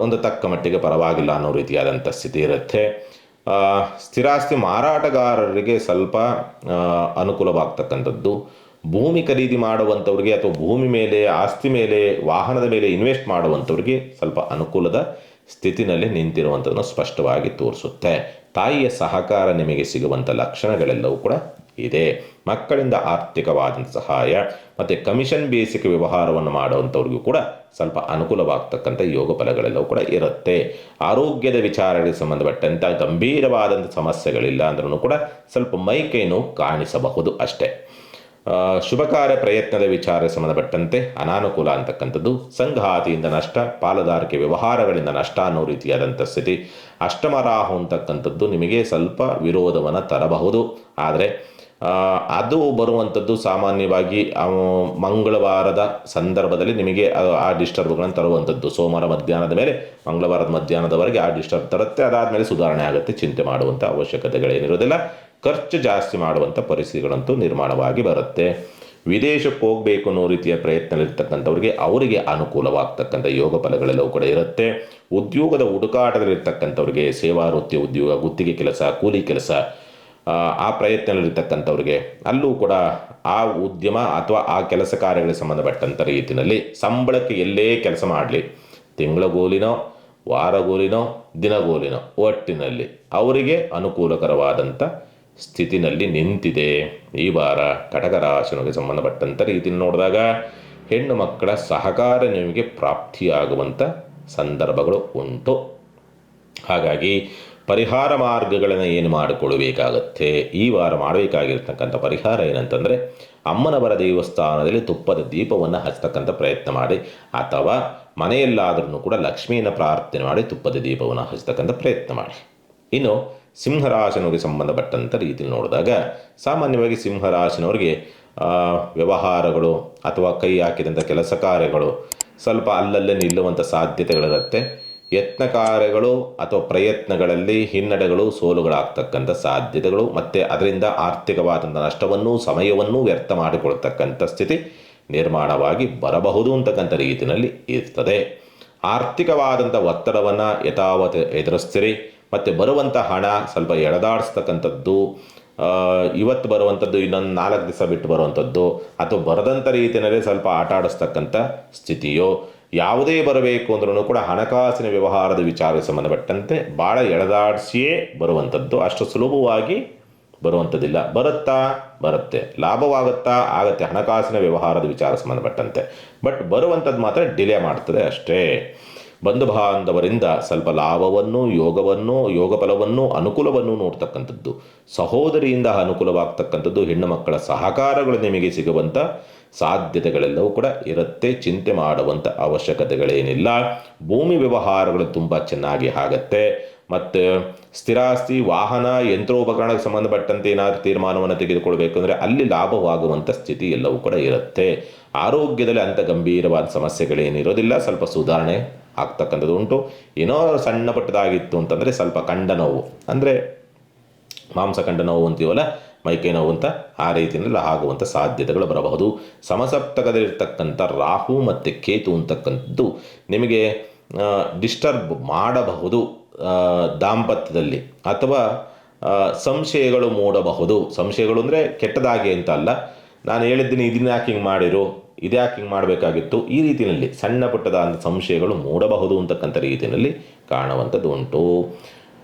ಒಂದು ತಕ್ಕ ಮಟ್ಟಿಗೆ ಪರವಾಗಿಲ್ಲ ಅನ್ನೋ ರೀತಿಯಾದಂಥ ಸ್ಥಿತಿ ಇರುತ್ತೆ. ಸ್ಥಿರಾಸ್ತಿ ಮಾರಾಟಗಾರರಿಗೆ ಸ್ವಲ್ಪ ಅನುಕೂಲವಾಗ್ತಕ್ಕಂಥದ್ದು. ಭೂಮಿ ಖರೀದಿ ಮಾಡುವಂಥವ್ರಿಗೆ ಅಥವಾ ಭೂಮಿ ಮೇಲೆ, ಆಸ್ತಿ ಮೇಲೆ, ವಾಹನದ ಮೇಲೆ ಇನ್ವೆಸ್ಟ್ ಮಾಡುವಂಥವ್ರಿಗೆ ಸ್ವಲ್ಪ ಅನುಕೂಲದ ಸ್ಥಿತಿನಲ್ಲಿ ನಿಂತಿರುವಂಥದ್ದನ್ನು ಸ್ಪಷ್ಟವಾಗಿ ತೋರಿಸುತ್ತೆ. ತಾಯಿಯ ಸಹಕಾರ ನಿಮಗೆ ಸಿಗುವಂಥ ಲಕ್ಷಣಗಳೆಲ್ಲವೂ ಕೂಡ ಇದೆ. ಮಕ್ಕಳಿಂದ ಆರ್ಥಿಕವಾದಂಥ ಸಹಾಯ ಮತ್ತು ಕಮಿಷನ್ ಬೇಸಿಕ್ ವ್ಯವಹಾರವನ್ನು ಮಾಡುವಂಥವ್ರಿಗೂ ಕೂಡ ಸ್ವಲ್ಪ ಅನುಕೂಲವಾಗ್ತಕ್ಕಂಥ ಯೋಗ ಫಲಗಳೆಲ್ಲವೂ ಕೂಡ ಇರುತ್ತೆ. ಆರೋಗ್ಯದ ವಿಚಾರಗಳಿಗೆ ಸಂಬಂಧಪಟ್ಟಂಥ ಗಂಭೀರವಾದಂಥ ಸಮಸ್ಯೆಗಳಿಲ್ಲ ಅಂದ್ರೂ ಕೂಡ ಸ್ವಲ್ಪ ಮೈಕೈ ನೋವು ಕಾಣಿಸಬಹುದು ಅಷ್ಟೇ. ಶುಭ ಕಾರ್ಯ ಪ್ರಯತ್ನದ ವಿಚಾರಕ್ಕೆ ಸಂಬಂಧಪಟ್ಟಂತೆ ಅನಾನುಕೂಲ ಅಂತಕ್ಕಂಥದ್ದು, ಸಂಘಾತಿಯಿಂದ ನಷ್ಟ, ಪಾಲುದಾರಿಕೆ ವ್ಯವಹಾರಗಳಿಂದ ನಷ್ಟ ಅನ್ನೋ ರೀತಿಯಾದಂಥ ಸ್ಥಿತಿ. ಅಷ್ಟಮ ರಾಹು ಅಂತಕ್ಕಂಥದ್ದು ನಿಮಗೆ ಸ್ವಲ್ಪ ವಿರೋಧವನ್ನು ತರಬಹುದು. ಆದರೆ ಅದು ಬರುವಂಥದ್ದು ಸಾಮಾನ್ಯವಾಗಿ ಮಂಗಳವಾರದ ಸಂದರ್ಭದಲ್ಲಿ ನಿಮಗೆ ಆ ಡಿಸ್ಟರ್ಬ್ಗಳನ್ನು ತರುವಂಥದ್ದು. ಸೋಮವಾರ ಮಧ್ಯಾಹ್ನದ ಮೇಲೆ ಮಂಗಳವಾರದ ಮಧ್ಯಾಹ್ನದವರೆಗೆ ಆ ಡಿಸ್ಟರ್ಬ್ ತರುತ್ತೆ. ಅದಾದಮೇಲೆ ಸುಧಾರಣೆ ಆಗುತ್ತೆ, ಚಿಂತೆ ಮಾಡುವಂಥ ಅವಶ್ಯಕತೆಗಳೇನಿರೋದಿಲ್ಲ. ಖರ್ಚು ಜಾಸ್ತಿ ಮಾಡುವಂಥ ಪರಿಸ್ಥಿತಿಗಳಂತೂ ನಿರ್ಮಾಣವಾಗಿ ಬರುತ್ತೆ. ವಿದೇಶಕ್ಕೆ ಹೋಗಬೇಕು ಅನ್ನೋ ರೀತಿಯ ಪ್ರಯತ್ನದಲ್ಲಿರ್ತಕ್ಕಂಥವ್ರಿಗೆ ಅವರಿಗೆ ಅನುಕೂಲವಾಗ್ತಕ್ಕಂಥ ಯೋಗ ಫಲಗಳೆಲ್ಲವೂ ಕೂಡ ಇರುತ್ತೆ. ಉದ್ಯೋಗದ ಹುಡುಕಾಟದಲ್ಲಿರ್ತಕ್ಕಂಥವ್ರಿಗೆ, ಸೇವಾ ವೃತ್ತಿ ಉದ್ಯೋಗ, ಗುತ್ತಿಗೆ ಕೆಲಸ, ಕೂಲಿ ಕೆಲಸ, ಆ ಪ್ರಯತ್ನದಲ್ಲಿರ್ತಕ್ಕಂಥವ್ರಿಗೆ ಅಲ್ಲೂ ಕೂಡ ಆ ಉದ್ಯಮ ಅಥವಾ ಆ ಕೆಲಸ ಕಾರ್ಯಗಳಿಗೆ ಸಂಬಂಧಪಟ್ಟಂಥ ರೀತಿಯಲ್ಲಿ ಸಂಬಳಕ್ಕೆ ಎಲ್ಲೇ ಕೆಲಸ ಮಾಡಲಿ, ತಿಂಗಳಗೋಲಿನೋ, ವಾರಗೋಲಿನೋ, ದಿನಗೋಲಿನೋ, ಒಟ್ಟಿನಲ್ಲಿ ಅವರಿಗೆ ಅನುಕೂಲಕರವಾದಂಥ ಸ್ಥಿತಿನಲ್ಲಿ ನಿಂತಿದೆ ಈ ವಾರ. ಕಟಕ ರಾಶಿಗೆ ಸಂಬಂಧಪಟ್ಟಂಥ ರೀತಿಯಲ್ಲಿ ನೋಡಿದಾಗ ಹೆಣ್ಣು ಮಕ್ಕಳ ಸಹಕಾರ ನಿಮಗೆ ಪ್ರಾಪ್ತಿಯಾಗುವಂಥ ಸಂದರ್ಭಗಳು ಉಂಟು. ಹಾಗಾಗಿ ಪರಿಹಾರ ಮಾರ್ಗಗಳನ್ನು ಏನು ಮಾಡಿಕೊಳ್ಬೇಕಾಗತ್ತೆ, ಈ ವಾರ ಮಾಡಬೇಕಾಗಿರ್ತಕ್ಕಂಥ ಪರಿಹಾರ ಏನಂತಂದರೆ ಅಮ್ಮನವರ ದೇವಸ್ಥಾನದಲ್ಲಿ ತುಪ್ಪದ ದೀಪವನ್ನು ಹಚ್ಚತಕ್ಕಂಥ ಪ್ರಯತ್ನ ಮಾಡಿ, ಅಥವಾ ಮನೆಯಲ್ಲಾದ್ರೂ ಕೂಡ ಲಕ್ಷ್ಮಿಯನ್ನು ಪ್ರಾರ್ಥನೆ ಮಾಡಿ ತುಪ್ಪದ ದೀಪವನ್ನು ಹಚ್ಚತಕ್ಕಂಥ ಪ್ರಯತ್ನ ಮಾಡಿ. ಇನ್ನು ಸಿಂಹರಾಶಿನವರಿಗೆ ಸಂಬಂಧಪಟ್ಟಂಥ ರೀತಿಯಲ್ಲಿ ನೋಡಿದಾಗ ಸಾಮಾನ್ಯವಾಗಿ ಸಿಂಹರಾಶಿನವರಿಗೆ ವ್ಯವಹಾರಗಳು ಅಥವಾ ಕೈ ಹಾಕಿದಂಥ ಕೆಲಸ ಕಾರ್ಯಗಳು ಸ್ವಲ್ಪ ಅಲ್ಲಲ್ಲೇ ನಿಲ್ಲುವಂಥ ಸಾಧ್ಯತೆಗಳಿರುತ್ತೆ. ಯತ್ನ ಕಾರ್ಯಗಳು ಅಥವಾ ಪ್ರಯತ್ನಗಳಲ್ಲಿ ಹಿನ್ನಡೆಗಳು ಸೋಲುಗಳಾಗ್ತಕ್ಕಂಥ ಸಾಧ್ಯತೆಗಳು, ಮತ್ತು ಅದರಿಂದ ಆರ್ಥಿಕವಾದಂಥ ನಷ್ಟವನ್ನು ಸಮಯವನ್ನು ವ್ಯರ್ಥ ಮಾಡಿಕೊಳ್ತಕ್ಕಂಥ ಸ್ಥಿತಿ ನಿರ್ಮಾಣವಾಗಿ ಬರಬಹುದು ಅಂತಕ್ಕಂಥ ರೀತಿಯಲ್ಲಿ ಇರ್ತದೆ. ಆರ್ಥಿಕವಾದಂಥ ಒತ್ತಡವನ್ನು ಯಥಾವತ್ ಎದುರಿಸ್ತೀರಿ, ಮತ್ತು ಬರುವಂಥ ಹಣ ಸ್ವಲ್ಪ ಎಳೆದಾಡಿಸ್ತಕ್ಕಂಥದ್ದು, ಇವತ್ತು ಬರುವಂಥದ್ದು ಇನ್ನೊಂದು 4 ದಿವಸ ಬಿಟ್ಟು ಬರುವಂಥದ್ದು, ಅಥವಾ ಬರದಂಥ ರೀತಿಯಲ್ಲಿ ಸ್ವಲ್ಪ ಆಟ ಆಡಿಸ್ತಕ್ಕಂಥ ಸ್ಥಿತಿಯೋ, ಯಾವುದೇ ಬರಬೇಕು ಅಂದ್ರೂ ಕೂಡ ಹಣಕಾಸಿನ ವ್ಯವಹಾರದ ವಿಚಾರಕ್ಕೆ ಸಂಬಂಧಪಟ್ಟಂತೆ ಭಾಳ ಎಳೆದಾಡಿಸಿಯೇ ಬರುವಂಥದ್ದು, ಅಷ್ಟು ಸುಲಭವಾಗಿ ಬರುವಂಥದ್ದಿಲ್ಲ. ಬರುತ್ತೆ, ಲಾಭವಾಗುತ್ತಾ ಆಗತ್ತೆ ಹಣಕಾಸಿನ ವ್ಯವಹಾರದ ವಿಚಾರ ಸಂಬಂಧಪಟ್ಟಂತೆ, ಬಟ್ ಬರುವಂಥದ್ದು ಮಾತ್ರ ಡಿಲೇ ಮಾಡ್ತದೆ ಅಷ್ಟೇ. ಬಂಧು ಬಾಂಧವರಿಂದ ಸ್ವಲ್ಪ ಲಾಭವನ್ನು, ಯೋಗ ಫಲವನ್ನು, ಅನುಕೂಲವನ್ನು ನೋಡ್ತಕ್ಕಂಥದ್ದು, ಸಹೋದರಿಯಿಂದ ಅನುಕೂಲವಾಗ್ತಕ್ಕಂಥದ್ದು, ಹೆಣ್ಣು ಮಕ್ಕಳ ಸಹಕಾರಗಳು ನಿಮಗೆ ಸಿಗುವಂಥ ಸಾಧ್ಯತೆಗಳೆಲ್ಲವೂ ಕೂಡ ಇರುತ್ತೆ. ಚಿಂತೆ ಮಾಡುವಂಥ ಅವಶ್ಯಕತೆಗಳೇನಿಲ್ಲ. ಭೂಮಿ ವ್ಯವಹಾರಗಳು ತುಂಬ ಚೆನ್ನಾಗಿ ಆಗತ್ತೆ. ಮತ್ತು ಸ್ಥಿರಾಸ್ತಿ, ವಾಹನ, ಯಂತ್ರೋಪಕರಣಕ್ಕೆ ಸಂಬಂಧಪಟ್ಟಂತೆ ಏನಾದರೂ ತೀರ್ಮಾನವನ್ನು ತೆಗೆದುಕೊಳ್ಬೇಕು ಅಂದರೆ ಅಲ್ಲಿ ಲಾಭವಾಗುವಂಥ ಸ್ಥಿತಿ ಎಲ್ಲವೂ ಕೂಡ ಇರುತ್ತೆ. ಆರೋಗ್ಯದಲ್ಲಿ ಅಂಥ ಗಂಭೀರವಾದ ಸಮಸ್ಯೆಗಳೇನಿರೋದಿಲ್ಲ, ಸ್ವಲ್ಪ ಸುಧಾರಣೆ ಆಗ್ತಕ್ಕಂಥದ್ದು ಉಂಟು. ಏನೋ ಸಣ್ಣ ಪಟ್ಟದಾಗಿತ್ತು ಅಂತಂದರೆ ಸ್ವಲ್ಪ ಕಂಡ ನೋವು, ಅಂದರೆ ಮಾಂಸಖಂಡ ನೋವು ಅಂತೀವಲ್ಲ, ಮೈಕೈ ನೋವು ಅಂತ, ಆ ರೀತಿಯಲ್ಲಿ ಆಗುವಂಥ ಸಾಧ್ಯತೆಗಳು ಬರಬಹುದು. ಸಮಸಪ್ತಕದಲ್ಲಿರ್ತಕ್ಕಂಥ ರಾಹು ಮತ್ತು ಕೇತು ಅಂತಕ್ಕಂಥದ್ದು ನಿಮಗೆ ಡಿಸ್ಟರ್ಬ್ ಮಾಡಬಹುದು ದಾಂಪತ್ಯದಲ್ಲಿ, ಅಥವಾ ಸಂಶಯಗಳು ಮೂಡಬಹುದು. ಸಂಶಯಗಳು ಅಂದರೆ ಕೆಟ್ಟದಾಗಿ ಅಂತ ಅಲ್ಲ, ನಾನು ಹೇಳಿದ್ದೀನಿ ಇದನ್ನ ಯಾಕೆ ಹಿಂಗೆ ಮಾಡಿರು, ಇದ್ಯಾಕೆ ಹಿಂಗೆ ಮಾಡಬೇಕಾಗಿತ್ತು, ಈ ರೀತಿಯಲ್ಲಿ ಸಣ್ಣ ಪುಟ್ಟದ ಸಂಶಯಗಳು ಮೂಡಬಹುದು ಅಂತಕ್ಕಂಥ ರೀತಿಯಲ್ಲಿ ಕಾಣುವಂಥದ್ದು ಉಂಟು.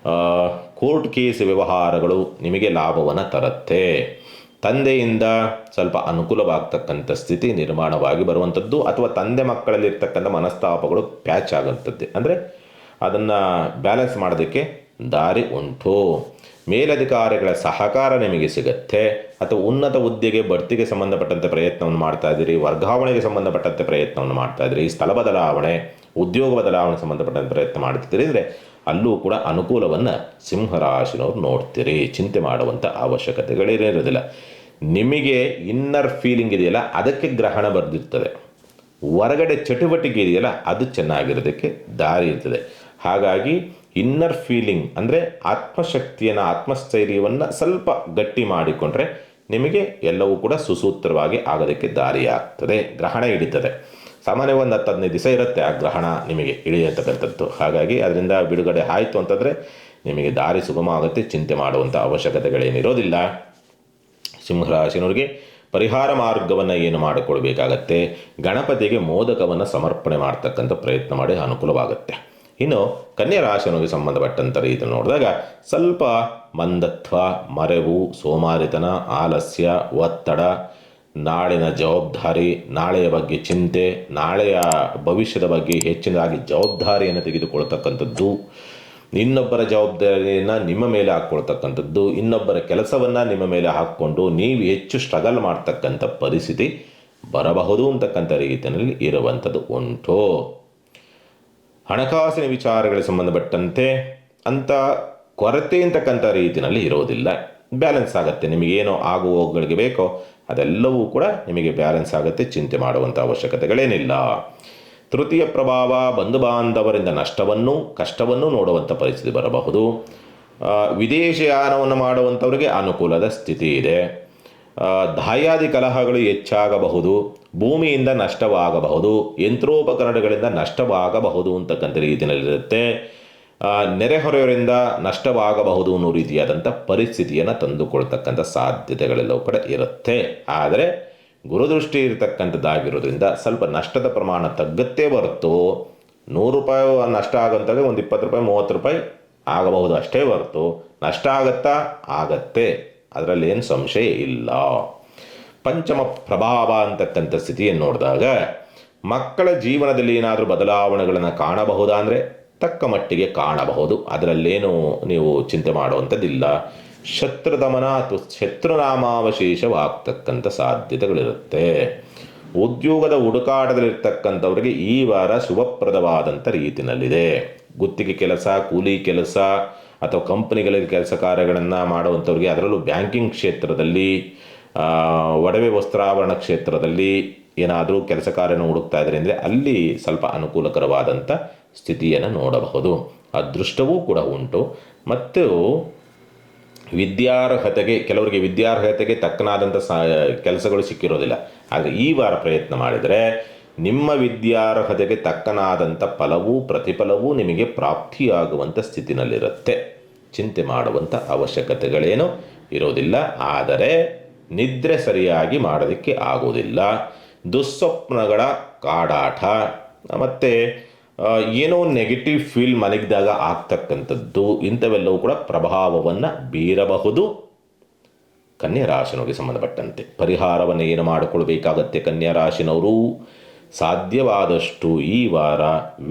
ಕೋರ್ಟ್ ಕೇಸ್ ವ್ಯವಹಾರಗಳು ನಿಮಗೆ ಲಾಭವನ್ನು ತರುತ್ತೆ. ತಂದೆಯಿಂದ ಸ್ವಲ್ಪ ಅನುಕೂಲವಾಗ್ತಕ್ಕಂಥ ಸ್ಥಿತಿ ನಿರ್ಮಾಣವಾಗಿ ಬರುವಂಥದ್ದು, ಅಥವಾ ತಂದೆ ಮಕ್ಕಳಲ್ಲಿ ಇರ್ತಕ್ಕಂಥ ಮನಸ್ತಾಪಗಳು ಪ್ಯಾಚ್ ಆಗುವಂಥದ್ದು, ಅಂದರೆ ಅದನ್ನು ಬ್ಯಾಲೆನ್ಸ್ ಮಾಡೋದಕ್ಕೆ ದಾರಿ ಉಂಟು. ಮೇಲಧಿಕಾರಿಗಳ ಸಹಕಾರ ನಿಮಗೆ ಸಿಗುತ್ತೆ, ಅಥವಾ ಉನ್ನತ ಹುದ್ದೆಗೆ ಬಡ್ತಿಗೆ ಸಂಬಂಧಪಟ್ಟಂತೆ ಪ್ರಯತ್ನವನ್ನು ಮಾಡ್ತಾ ಇದ್ದೀರಿ, ವರ್ಗಾವಣೆಗೆ ಸಂಬಂಧಪಟ್ಟಂತೆ ಪ್ರಯತ್ನವನ್ನು ಮಾಡ್ತಾ ಇದ್ದೀರಿ, ಸ್ಥಳ ಬದಲಾವಣೆ, ಉದ್ಯೋಗ ಬದಲಾವಣೆ ಸಂಬಂಧಪಟ್ಟಂತೆ ಪ್ರಯತ್ನ ಮಾಡ್ತಿದ್ದೀರಿ ಅಂದರೆ ಅಲ್ಲೂ ಕೂಡ ಅನುಕೂಲವನ್ನು ಸಿಂಹರಾಶಿನವ್ರು ನೋಡ್ತೀರಿ. ಚಿಂತೆ ಮಾಡುವಂಥ ಅವಶ್ಯಕತೆಗಳೇನಿರೋದಿಲ್ಲ. ನಿಮಗೆ ಇನ್ನರ್ ಫೀಲಿಂಗ್ ಇದೆಯಲ್ಲ, ಅದಕ್ಕೆ ಗ್ರಹಣ ಬರೆದಿರ್ತದೆ. ಹೊರಗಡೆ ಚಟುವಟಿಕೆ ಇದೆಯಲ್ಲ, ಅದು ಚೆನ್ನಾಗಿರೋದಕ್ಕೆ ದಾರಿ ಇರ್ತದೆ. ಹಾಗಾಗಿ ಇನ್ನರ್ ಫೀಲಿಂಗ್ ಅಂದರೆ ಆತ್ಮಶಕ್ತಿಯನ್ನು, ಆತ್ಮಸ್ಥೈರ್ಯವನ್ನು ಸ್ವಲ್ಪ ಗಟ್ಟಿ ಮಾಡಿಕೊಂಡ್ರೆ ನಿಮಗೆ ಎಲ್ಲವೂ ಕೂಡ ಸುಸೂತ್ರವಾಗಿ ಆಗೋದಕ್ಕೆ ದಾರಿ ಆಗ್ತದೆ. ಗ್ರಹಣ ಹಿಡಿತದೆ. ಸಾಮಾನ್ಯವಾಗಿ ಒಂದು 10-15 ದಿವಸ ಇರುತ್ತೆ ಆ ಗ್ರಹಣ ನಿಮಗೆ ಇಳಿಯತಕ್ಕಂಥದ್ದು. ಹಾಗಾಗಿ ಅದರಿಂದ ಬಿಡುಗಡೆ ಆಯಿತು ಅಂತಂದರೆ ನಿಮಗೆ ದಾರಿ ಸುಗಮ ಆಗುತ್ತೆ. ಚಿಂತೆ ಮಾಡುವಂಥ ಅವಶ್ಯಕತೆಗಳೇನಿರೋದಿಲ್ಲ. ಸಿಂಹರಾಶಿನವರಿಗೆ ಪರಿಹಾರ ಮಾರ್ಗವನ್ನು ಏನು ಮಾಡಿಕೊಳ್ಬೇಕಾಗತ್ತೆ, ಗಣಪತಿಗೆ ಮೋದಕವನ್ನು ಸಮರ್ಪಣೆ ಮಾಡ್ತಕ್ಕಂಥ ಪ್ರಯತ್ನ ಮಾಡಿ ಅನುಕೂಲವಾಗುತ್ತೆ. ಇನ್ನು ಕನ್ಯಾ ರಾಶಿಯವರಿಗೆ ಸಂಬಂಧಪಟ್ಟಂಥ ರೀತಿ ನೋಡಿದಾಗ ಸ್ವಲ್ಪ ಮಂದತ್ವ, ಮರೆವು, ಸೋಮಾರಿತನ, ಆಲಸ್ಯ, ಒತ್ತಡ, ನಾಳಿನ ಜವಾಬ್ದಾರಿ, ನಾಳೆಯ ಬಗ್ಗೆ ಚಿಂತೆ, ನಾಳೆಯ ಭವಿಷ್ಯದ ಬಗ್ಗೆ ಹೆಚ್ಚಿನದಾಗಿ ಜವಾಬ್ದಾರಿಯನ್ನು ತೆಗೆದುಕೊಳ್ತಕ್ಕಂಥದ್ದು, ಇನ್ನೊಬ್ಬರ ಜವಾಬ್ದಾರಿಯನ್ನು ನಿಮ್ಮ ಮೇಲೆ ಹಾಕ್ಕೊಳ್ತಕ್ಕಂಥದ್ದು, ಇನ್ನೊಬ್ಬರ ಕೆಲಸವನ್ನು ನಿಮ್ಮ ಮೇಲೆ ಹಾಕ್ಕೊಂಡು ನೀವು ಹೆಚ್ಚು ಸ್ಟ್ರಗಲ್ ಮಾಡ್ತಕ್ಕಂಥ ಪರಿಸ್ಥಿತಿ ಬರಬಹುದು ಅಂತಕ್ಕಂಥ ರೀತಿಯಲ್ಲಿ ಇರುವಂಥದ್ದು ಉಂಟು. ಹಣಕಾಸಿನ ವಿಚಾರಗಳಿಗೆ ಸಂಬಂಧಪಟ್ಟಂತೆ ಅಂಥ ಕೊರತೆ ಅಂತಕ್ಕಂಥ ರೀತಿಯಲ್ಲಿ ಇರೋದಿಲ್ಲ. ಬ್ಯಾಲೆನ್ಸ್ ಆಗುತ್ತೆ. ನಿಮಗೇನೋ ಆಗುವಗಳಿಗೆ ಬೇಕೋ ಅದೆಲ್ಲವೂ ಕೂಡ ನಿಮಗೆ ಬ್ಯಾಲೆನ್ಸ್ ಆಗುತ್ತೆ. ಚಿಂತೆ ಮಾಡುವಂಥ ಅವಶ್ಯಕತೆಗಳೇನಿಲ್ಲ. ತೃತೀಯ ಪ್ರಭಾವ, ಬಂಧು ಬಾಂಧವರಿಂದ ನಷ್ಟವನ್ನು, ಕಷ್ಟವನ್ನು ನೋಡುವಂಥ ಪರಿಸ್ಥಿತಿ ಬರಬಹುದು. ವಿದೇಶಯಾನವನ್ನು ಮಾಡುವಂಥವರಿಗೆ ಅನುಕೂಲದ ಸ್ಥಿತಿ ಇದೆ. ದಾಯಾದಿ ಕಲಹಗಳು ಹೆಚ್ಚಾಗಬಹುದು, ಭೂಮಿಯಿಂದ ನಷ್ಟವಾಗಬಹುದು, ಯಂತ್ರೋಪಕರಣಗಳಿಂದ ನಷ್ಟವಾಗಬಹುದು ಅಂತಕ್ಕಂಥ ರೀತಿಯಲ್ಲಿರುತ್ತೆ. ನೆರೆಹೊರೆಯವರಿಂದ ನಷ್ಟವಾಗಬಹುದು ಅನ್ನೋ ರೀತಿಯಾದಂಥ ಪರಿಸ್ಥಿತಿಯನ್ನು ತಂದುಕೊಳ್ತಕ್ಕಂಥ ಸಾಧ್ಯತೆಗಳೆಲ್ಲವೂ ಕೂಡ ಇರುತ್ತೆ. ಆದರೆ ಗುರುದೃಷ್ಟಿ ಇರತಕ್ಕಂಥದ್ದಾಗಿರೋದ್ರಿಂದ ಸ್ವಲ್ಪ ನಷ್ಟದ ಪ್ರಮಾಣ ತಗ್ಗತ್ತೇ ಹೊರತು, 100 ರೂಪಾಯಿ ನಷ್ಟ ಆಗೋಂತಾಗ ಒಂದು 20 ರೂಪಾಯಿ 30 ರೂಪಾಯಿ ಆಗಬಹುದು ಅಷ್ಟೇ ಹೊರತು, ನಷ್ಟ ಆಗತ್ತೆ, ಅದರಲ್ಲಿ ಏನು ಸಂಶಯ ಇಲ್ಲ. ಪಂಚಮ ಪ್ರಭಾವ ಅಂತಕ್ಕಂಥ ಸ್ಥಿತಿಯನ್ನು ನೋಡಿದಾಗ ಮಕ್ಕಳ ಜೀವನದಲ್ಲಿ ಏನಾದರೂ ಬದಲಾವಣೆಗಳನ್ನು ಕಾಣಬಹುದಾ ಅಂದರೆ ತಕ್ಕ ಮಟ್ಟಿಗೆ ಕಾಣಬಹುದು. ಅದರಲ್ಲೇನು ನೀವು ಚಿಂತೆ ಮಾಡುವಂಥದ್ದಿಲ್ಲ. ಶತ್ರುದಮನ ಅಥವಾ ಶತ್ರುನಾಮಾವಶೇಷವಾಗ್ತಕ್ಕಂಥ ಸಾಧ್ಯತೆಗಳಿರುತ್ತೆ. ಉದ್ಯೋಗದ ಹುಡುಕಾಟದಲ್ಲಿರ್ತಕ್ಕಂಥವ್ರಿಗೆ ಈ ವಾರ ಶುಭಪ್ರದವಾದಂಥ ರೀತಿಯಲ್ಲಿದೆ. ಗುತ್ತಿಗೆ ಕೆಲಸ, ಕೂಲಿ ಕೆಲಸ ಅಥವಾ ಕಂಪನಿಗಳಲ್ಲಿ ಕೆಲಸ ಕಾರ್ಯಗಳನ್ನು ಮಾಡುವಂಥವ್ರಿಗೆ, ಅದರಲ್ಲೂ ಬ್ಯಾಂಕಿಂಗ್ ಕ್ಷೇತ್ರದಲ್ಲಿ, ಒಡವೆ ವಸ್ತ್ರಾಭರಣ ಕ್ಷೇತ್ರದಲ್ಲಿ ಏನಾದರೂ ಕೆಲಸ ಕಾರ್ಯನ ಹುಡುಕ್ತಾ ಇದ್ದಾರೆ ಅಂದರೆ ಅಲ್ಲಿ ಸ್ವಲ್ಪ ಅನುಕೂಲಕರವಾದಂಥ ಸ್ಥಿತಿಯನ್ನು ನೋಡಬಹುದು. ಅದೃಷ್ಟವೂ ಕೂಡ ಉಂಟು. ಮತ್ತು ವಿದ್ಯಾರ್ಹತೆಗೆ, ಕೆಲವರಿಗೆ ವಿದ್ಯಾರ್ಹತೆಗೆ ತಕ್ಕನಾದಂಥ ಕೆಲಸಗಳು ಸಿಕ್ಕಿರೋದಿಲ್ಲ. ಆದರೆ ಈ ವಾರ ಪ್ರಯತ್ನ ಮಾಡಿದರೆ ನಿಮ್ಮ ವಿದ್ಯಾರ್ಹತೆಗೆ ತಕ್ಕನಾದಂಥ ಫಲವೂ ಪ್ರತಿಫಲವೂ ನಿಮಗೆ ಪ್ರಾಪ್ತಿಯಾಗುವಂಥ ಸ್ಥಿತಿನಲ್ಲಿರುತ್ತೆ. ಚಿಂತೆ ಮಾಡುವಂಥ ಅವಶ್ಯಕತೆಗಳೇನು ಇರೋದಿಲ್ಲ. ಆದರೆ ನಿದ್ರೆ ಸರಿಯಾಗಿ ಮಾಡೋದಕ್ಕೆ ಆಗೋದಿಲ್ಲ. ದುಸ್ವಪ್ನಗಳ ಕಾಡಾಟ ಮತ್ತು ಏನೋ ನೆಗೆಟಿವ್ ಫೀಲ್ ಮಲಗಿದಾಗ ಆಗ್ತಕ್ಕಂಥದ್ದು, ಇಂಥವೆಲ್ಲವೂ ಕೂಡ ಪ್ರಭಾವವನ್ನು ಬೀರಬಹುದು. ಕನ್ಯಾ ರಾಶಿನವರಿಗೆ ಸಂಬಂಧಪಟ್ಟಂತೆ ಪರಿಹಾರವನ್ನು ಏನು ಮಾಡಿಕೊಳ್ಬೇಕಾಗತ್ತೆ? ಕನ್ಯಾ ರಾಶಿನವರು ಸಾಧ್ಯವಾದಷ್ಟು ಈ ವಾರ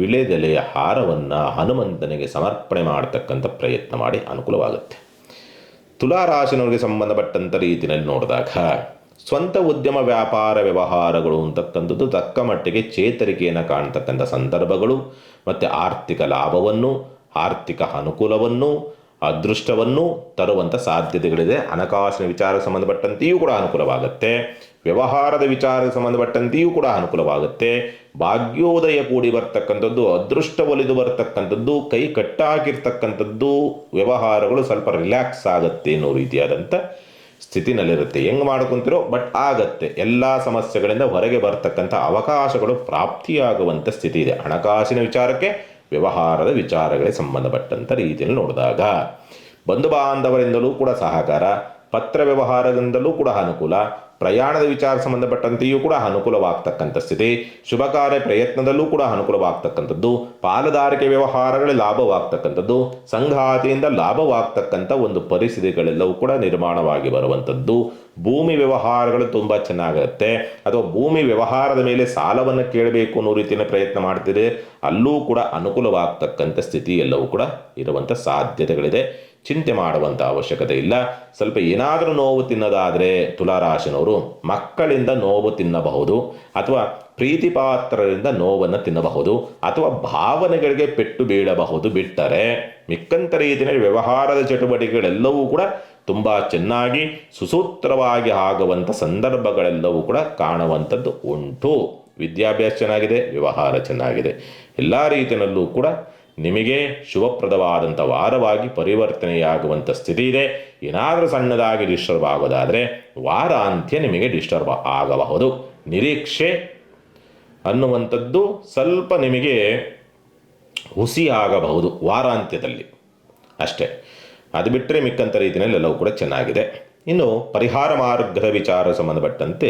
ವಿಳೆದೆಲೆಯ ಹಾರವನ್ನು ಹನುಮಂತನಿಗೆ ಸಮರ್ಪಣೆ ಮಾಡತಕ್ಕಂಥ ಪ್ರಯತ್ನ ಮಾಡಿ, ಅನುಕೂಲವಾಗುತ್ತೆ. ತುಲಾ ರಾಶಿನವರಿಗೆ ಸಂಬಂಧಪಟ್ಟಂಥ ರೀತಿಯಲ್ಲಿ ನೋಡಿದಾಗ ಸ್ವಂತ ಉದ್ಯಮ ವ್ಯಾಪಾರ ವ್ಯವಹಾರಗಳು ಅಂತಕ್ಕಂಥದ್ದು ತಕ್ಕ ಮಟ್ಟಿಗೆ ಚೇತರಿಕೆಯನ್ನು ಕಾಣ್ತಕ್ಕಂಥ ಸಂದರ್ಭಗಳು ಮತ್ತು ಆರ್ಥಿಕ ಲಾಭವನ್ನು, ಆರ್ಥಿಕ ಅನುಕೂಲವನ್ನು, ಅದೃಷ್ಟವನ್ನು ತರುವಂಥ ಸಾಧ್ಯತೆಗಳಿದೆ. ಹಣಕಾಸಿನ ವಿಚಾರಕ್ಕೆ ಸಂಬಂಧಪಟ್ಟಂತೆಯೂ ಕೂಡ ಅನುಕೂಲವಾಗುತ್ತೆ. ವ್ಯವಹಾರದ ವಿಚಾರಕ್ಕೆ ಸಂಬಂಧಪಟ್ಟಂತೆಯೂ ಕೂಡ ಅನುಕೂಲವಾಗುತ್ತೆ. ಭಾಗ್ಯೋದಯ ಕೂಡಿ ಬರ್ತಕ್ಕಂಥದ್ದು, ಅದೃಷ್ಟ ಒಲಿದು ಬರ್ತಕ್ಕಂಥದ್ದು, ಕೈ ಕಟ್ಟಾಗಿರ್ತಕ್ಕಂಥದ್ದು, ವ್ಯವಹಾರಗಳು ಸ್ವಲ್ಪ ರಿಲ್ಯಾಕ್ಸ್ ಆಗುತ್ತೆ ಅನ್ನೋ ರೀತಿಯಾದಂಥ ಸ್ಥಿತಿನಲ್ಲಿರುತ್ತೆ. ಹೆಂಗೆ ಮಾಡ್ಕೊತಿರೋ ಬಟ್ ಆಗತ್ತೆ. ಎಲ್ಲ ಸಮಸ್ಯೆಗಳಿಂದ ಹೊರಗೆ ಬರ್ತಕ್ಕಂಥ ಅವಕಾಶಗಳು ಪ್ರಾಪ್ತಿಯಾಗುವಂಥ ಸ್ಥಿತಿ ಇದೆ. ಹಣಕಾಸಿನ ವಿಚಾರಕ್ಕೆ, ವ್ಯವಹಾರದ ವಿಚಾರಗಳಿಗೆ ಸಂಬಂಧಪಟ್ಟಂಥ ರೀತಿಯಲ್ಲಿ ನೋಡಿದಾಗ ಬಂಧು ಬಾಂಧವರಿಂದಲೂ ಕೂಡ ಸಹಕಾರ, ಪತ್ರ ವ್ಯವಹಾರದಿಂದಲೂ ಕೂಡ ಅನುಕೂಲ, ಪ್ರಯಾಣದ ವಿಚಾರ ಸಂಬಂಧಪಟ್ಟಂತೆಯೂ ಕೂಡ ಅನುಕೂಲವಾಗ್ತಕ್ಕಂಥ ಸ್ಥಿತಿ, ಶುಭ ಕಾರ್ಯ ಪ್ರಯತ್ನದಲ್ಲೂ ಕೂಡ ಅನುಕೂಲವಾಗ್ತಕ್ಕಂಥದ್ದು, ಪಾಲುದಾರಿಕೆ ವ್ಯವಹಾರಗಳಲ್ಲಿ ಲಾಭವಾಗ್ತಕ್ಕಂಥದ್ದು, ಸಂಗಾತಿಯಿಂದ ಲಾಭವಾಗ್ತಕ್ಕಂಥ ಒಂದು ಪರಿಸ್ಥಿತಿಗಳೆಲ್ಲವೂ ಕೂಡ ನಿರ್ಮಾಣವಾಗಿ ಬರುವಂಥದ್ದು. ಭೂಮಿ ವ್ಯವಹಾರಗಳು ತುಂಬ ಚೆನ್ನಾಗಿರುತ್ತೆ. ಅಥವಾ ಭೂಮಿ ವ್ಯವಹಾರದ ಮೇಲೆ ಸಾಲವನ್ನು ಕೇಳಬೇಕು ಅನ್ನೋ ರೀತಿಯ ಪ್ರಯತ್ನ ಮಾಡ್ತೀರಿ, ಅಲ್ಲೂ ಕೂಡ ಅನುಕೂಲವಾಗ್ತಕ್ಕಂಥ ಸ್ಥಿತಿ ಎಲ್ಲವೂ ಕೂಡ ಇರುವಂಥ ಸಾಧ್ಯತೆಗಳಿದೆ. ಚಿಂತೆ ಮಾಡುವಂಥ ಅವಶ್ಯಕತೆ ಇಲ್ಲ. ಸ್ವಲ್ಪ ಏನಾದರೂ ನೋವು ತಿನ್ನೋದಾದರೆ ತುಲಾರಾಶಿನವರು ಮಕ್ಕಳಿಂದ ನೋವು ತಿನ್ನಬಹುದು, ಅಥವಾ ಪ್ರೀತಿ ಪಾತ್ರರಿಂದ ನೋವನ್ನು ತಿನ್ನಬಹುದು, ಅಥವಾ ಭಾವನೆಗಳಿಗೆ ಪೆಟ್ಟು ಬೀಳಬಹುದು. ಬಿಟ್ಟರೆ ಮಿಕ್ಕಂತ ರೀತಿಯಲ್ಲಿ ವ್ಯವಹಾರದ ಚಟುವಟಿಕೆಗಳೆಲ್ಲವೂ ಕೂಡ ತುಂಬ ಚೆನ್ನಾಗಿ ಸುಸೂತ್ರವಾಗಿ ಆಗುವಂಥ ಸಂದರ್ಭಗಳೆಲ್ಲವೂ ಕೂಡ ಕಾಣುವಂಥದ್ದು ಉಂಟು. ವಿದ್ಯಾಭ್ಯಾಸ ಚೆನ್ನಾಗಿದೆ, ವ್ಯವಹಾರ ಚೆನ್ನಾಗಿದೆ. ಎಲ್ಲ ರೀತಿಯಲ್ಲೂ ಕೂಡ ನಿಮಗೆ ಶುಭಪ್ರದವಾದಂಥ ವಾರವಾಗಿ ಪರಿವರ್ತನೆಯಾಗುವಂಥ ಸ್ಥಿತಿ ಇದೆ. ಏನಾದರೂ ಸಣ್ಣದಾಗಿ ಡಿಸ್ಟರ್ಬ್ ಆಗೋದಾದರೆ ವಾರಾಂತ್ಯ ನಿಮಗೆ ಡಿಸ್ಟರ್ಬ್ ಆಗಬಹುದು. ನಿರೀಕ್ಷೆ ಅನ್ನುವಂಥದ್ದು ಸ್ವಲ್ಪ ನಿಮಗೆ ಹುಸಿ ಆಗಬಹುದು ವಾರಾಂತ್ಯದಲ್ಲಿ ಅಷ್ಟೇ. ಅದು ಬಿಟ್ಟರೆ ಮಿಕ್ಕಂಥ ರೀತಿಯಲ್ಲಿ ಎಲ್ಲವೂ ಕೂಡ ಚೆನ್ನಾಗಿದೆ. ಇನ್ನು ಪರಿಹಾರ ಮಾರ್ಗದ ವಿಚಾರ ಸಂಬಂಧಪಟ್ಟಂತೆ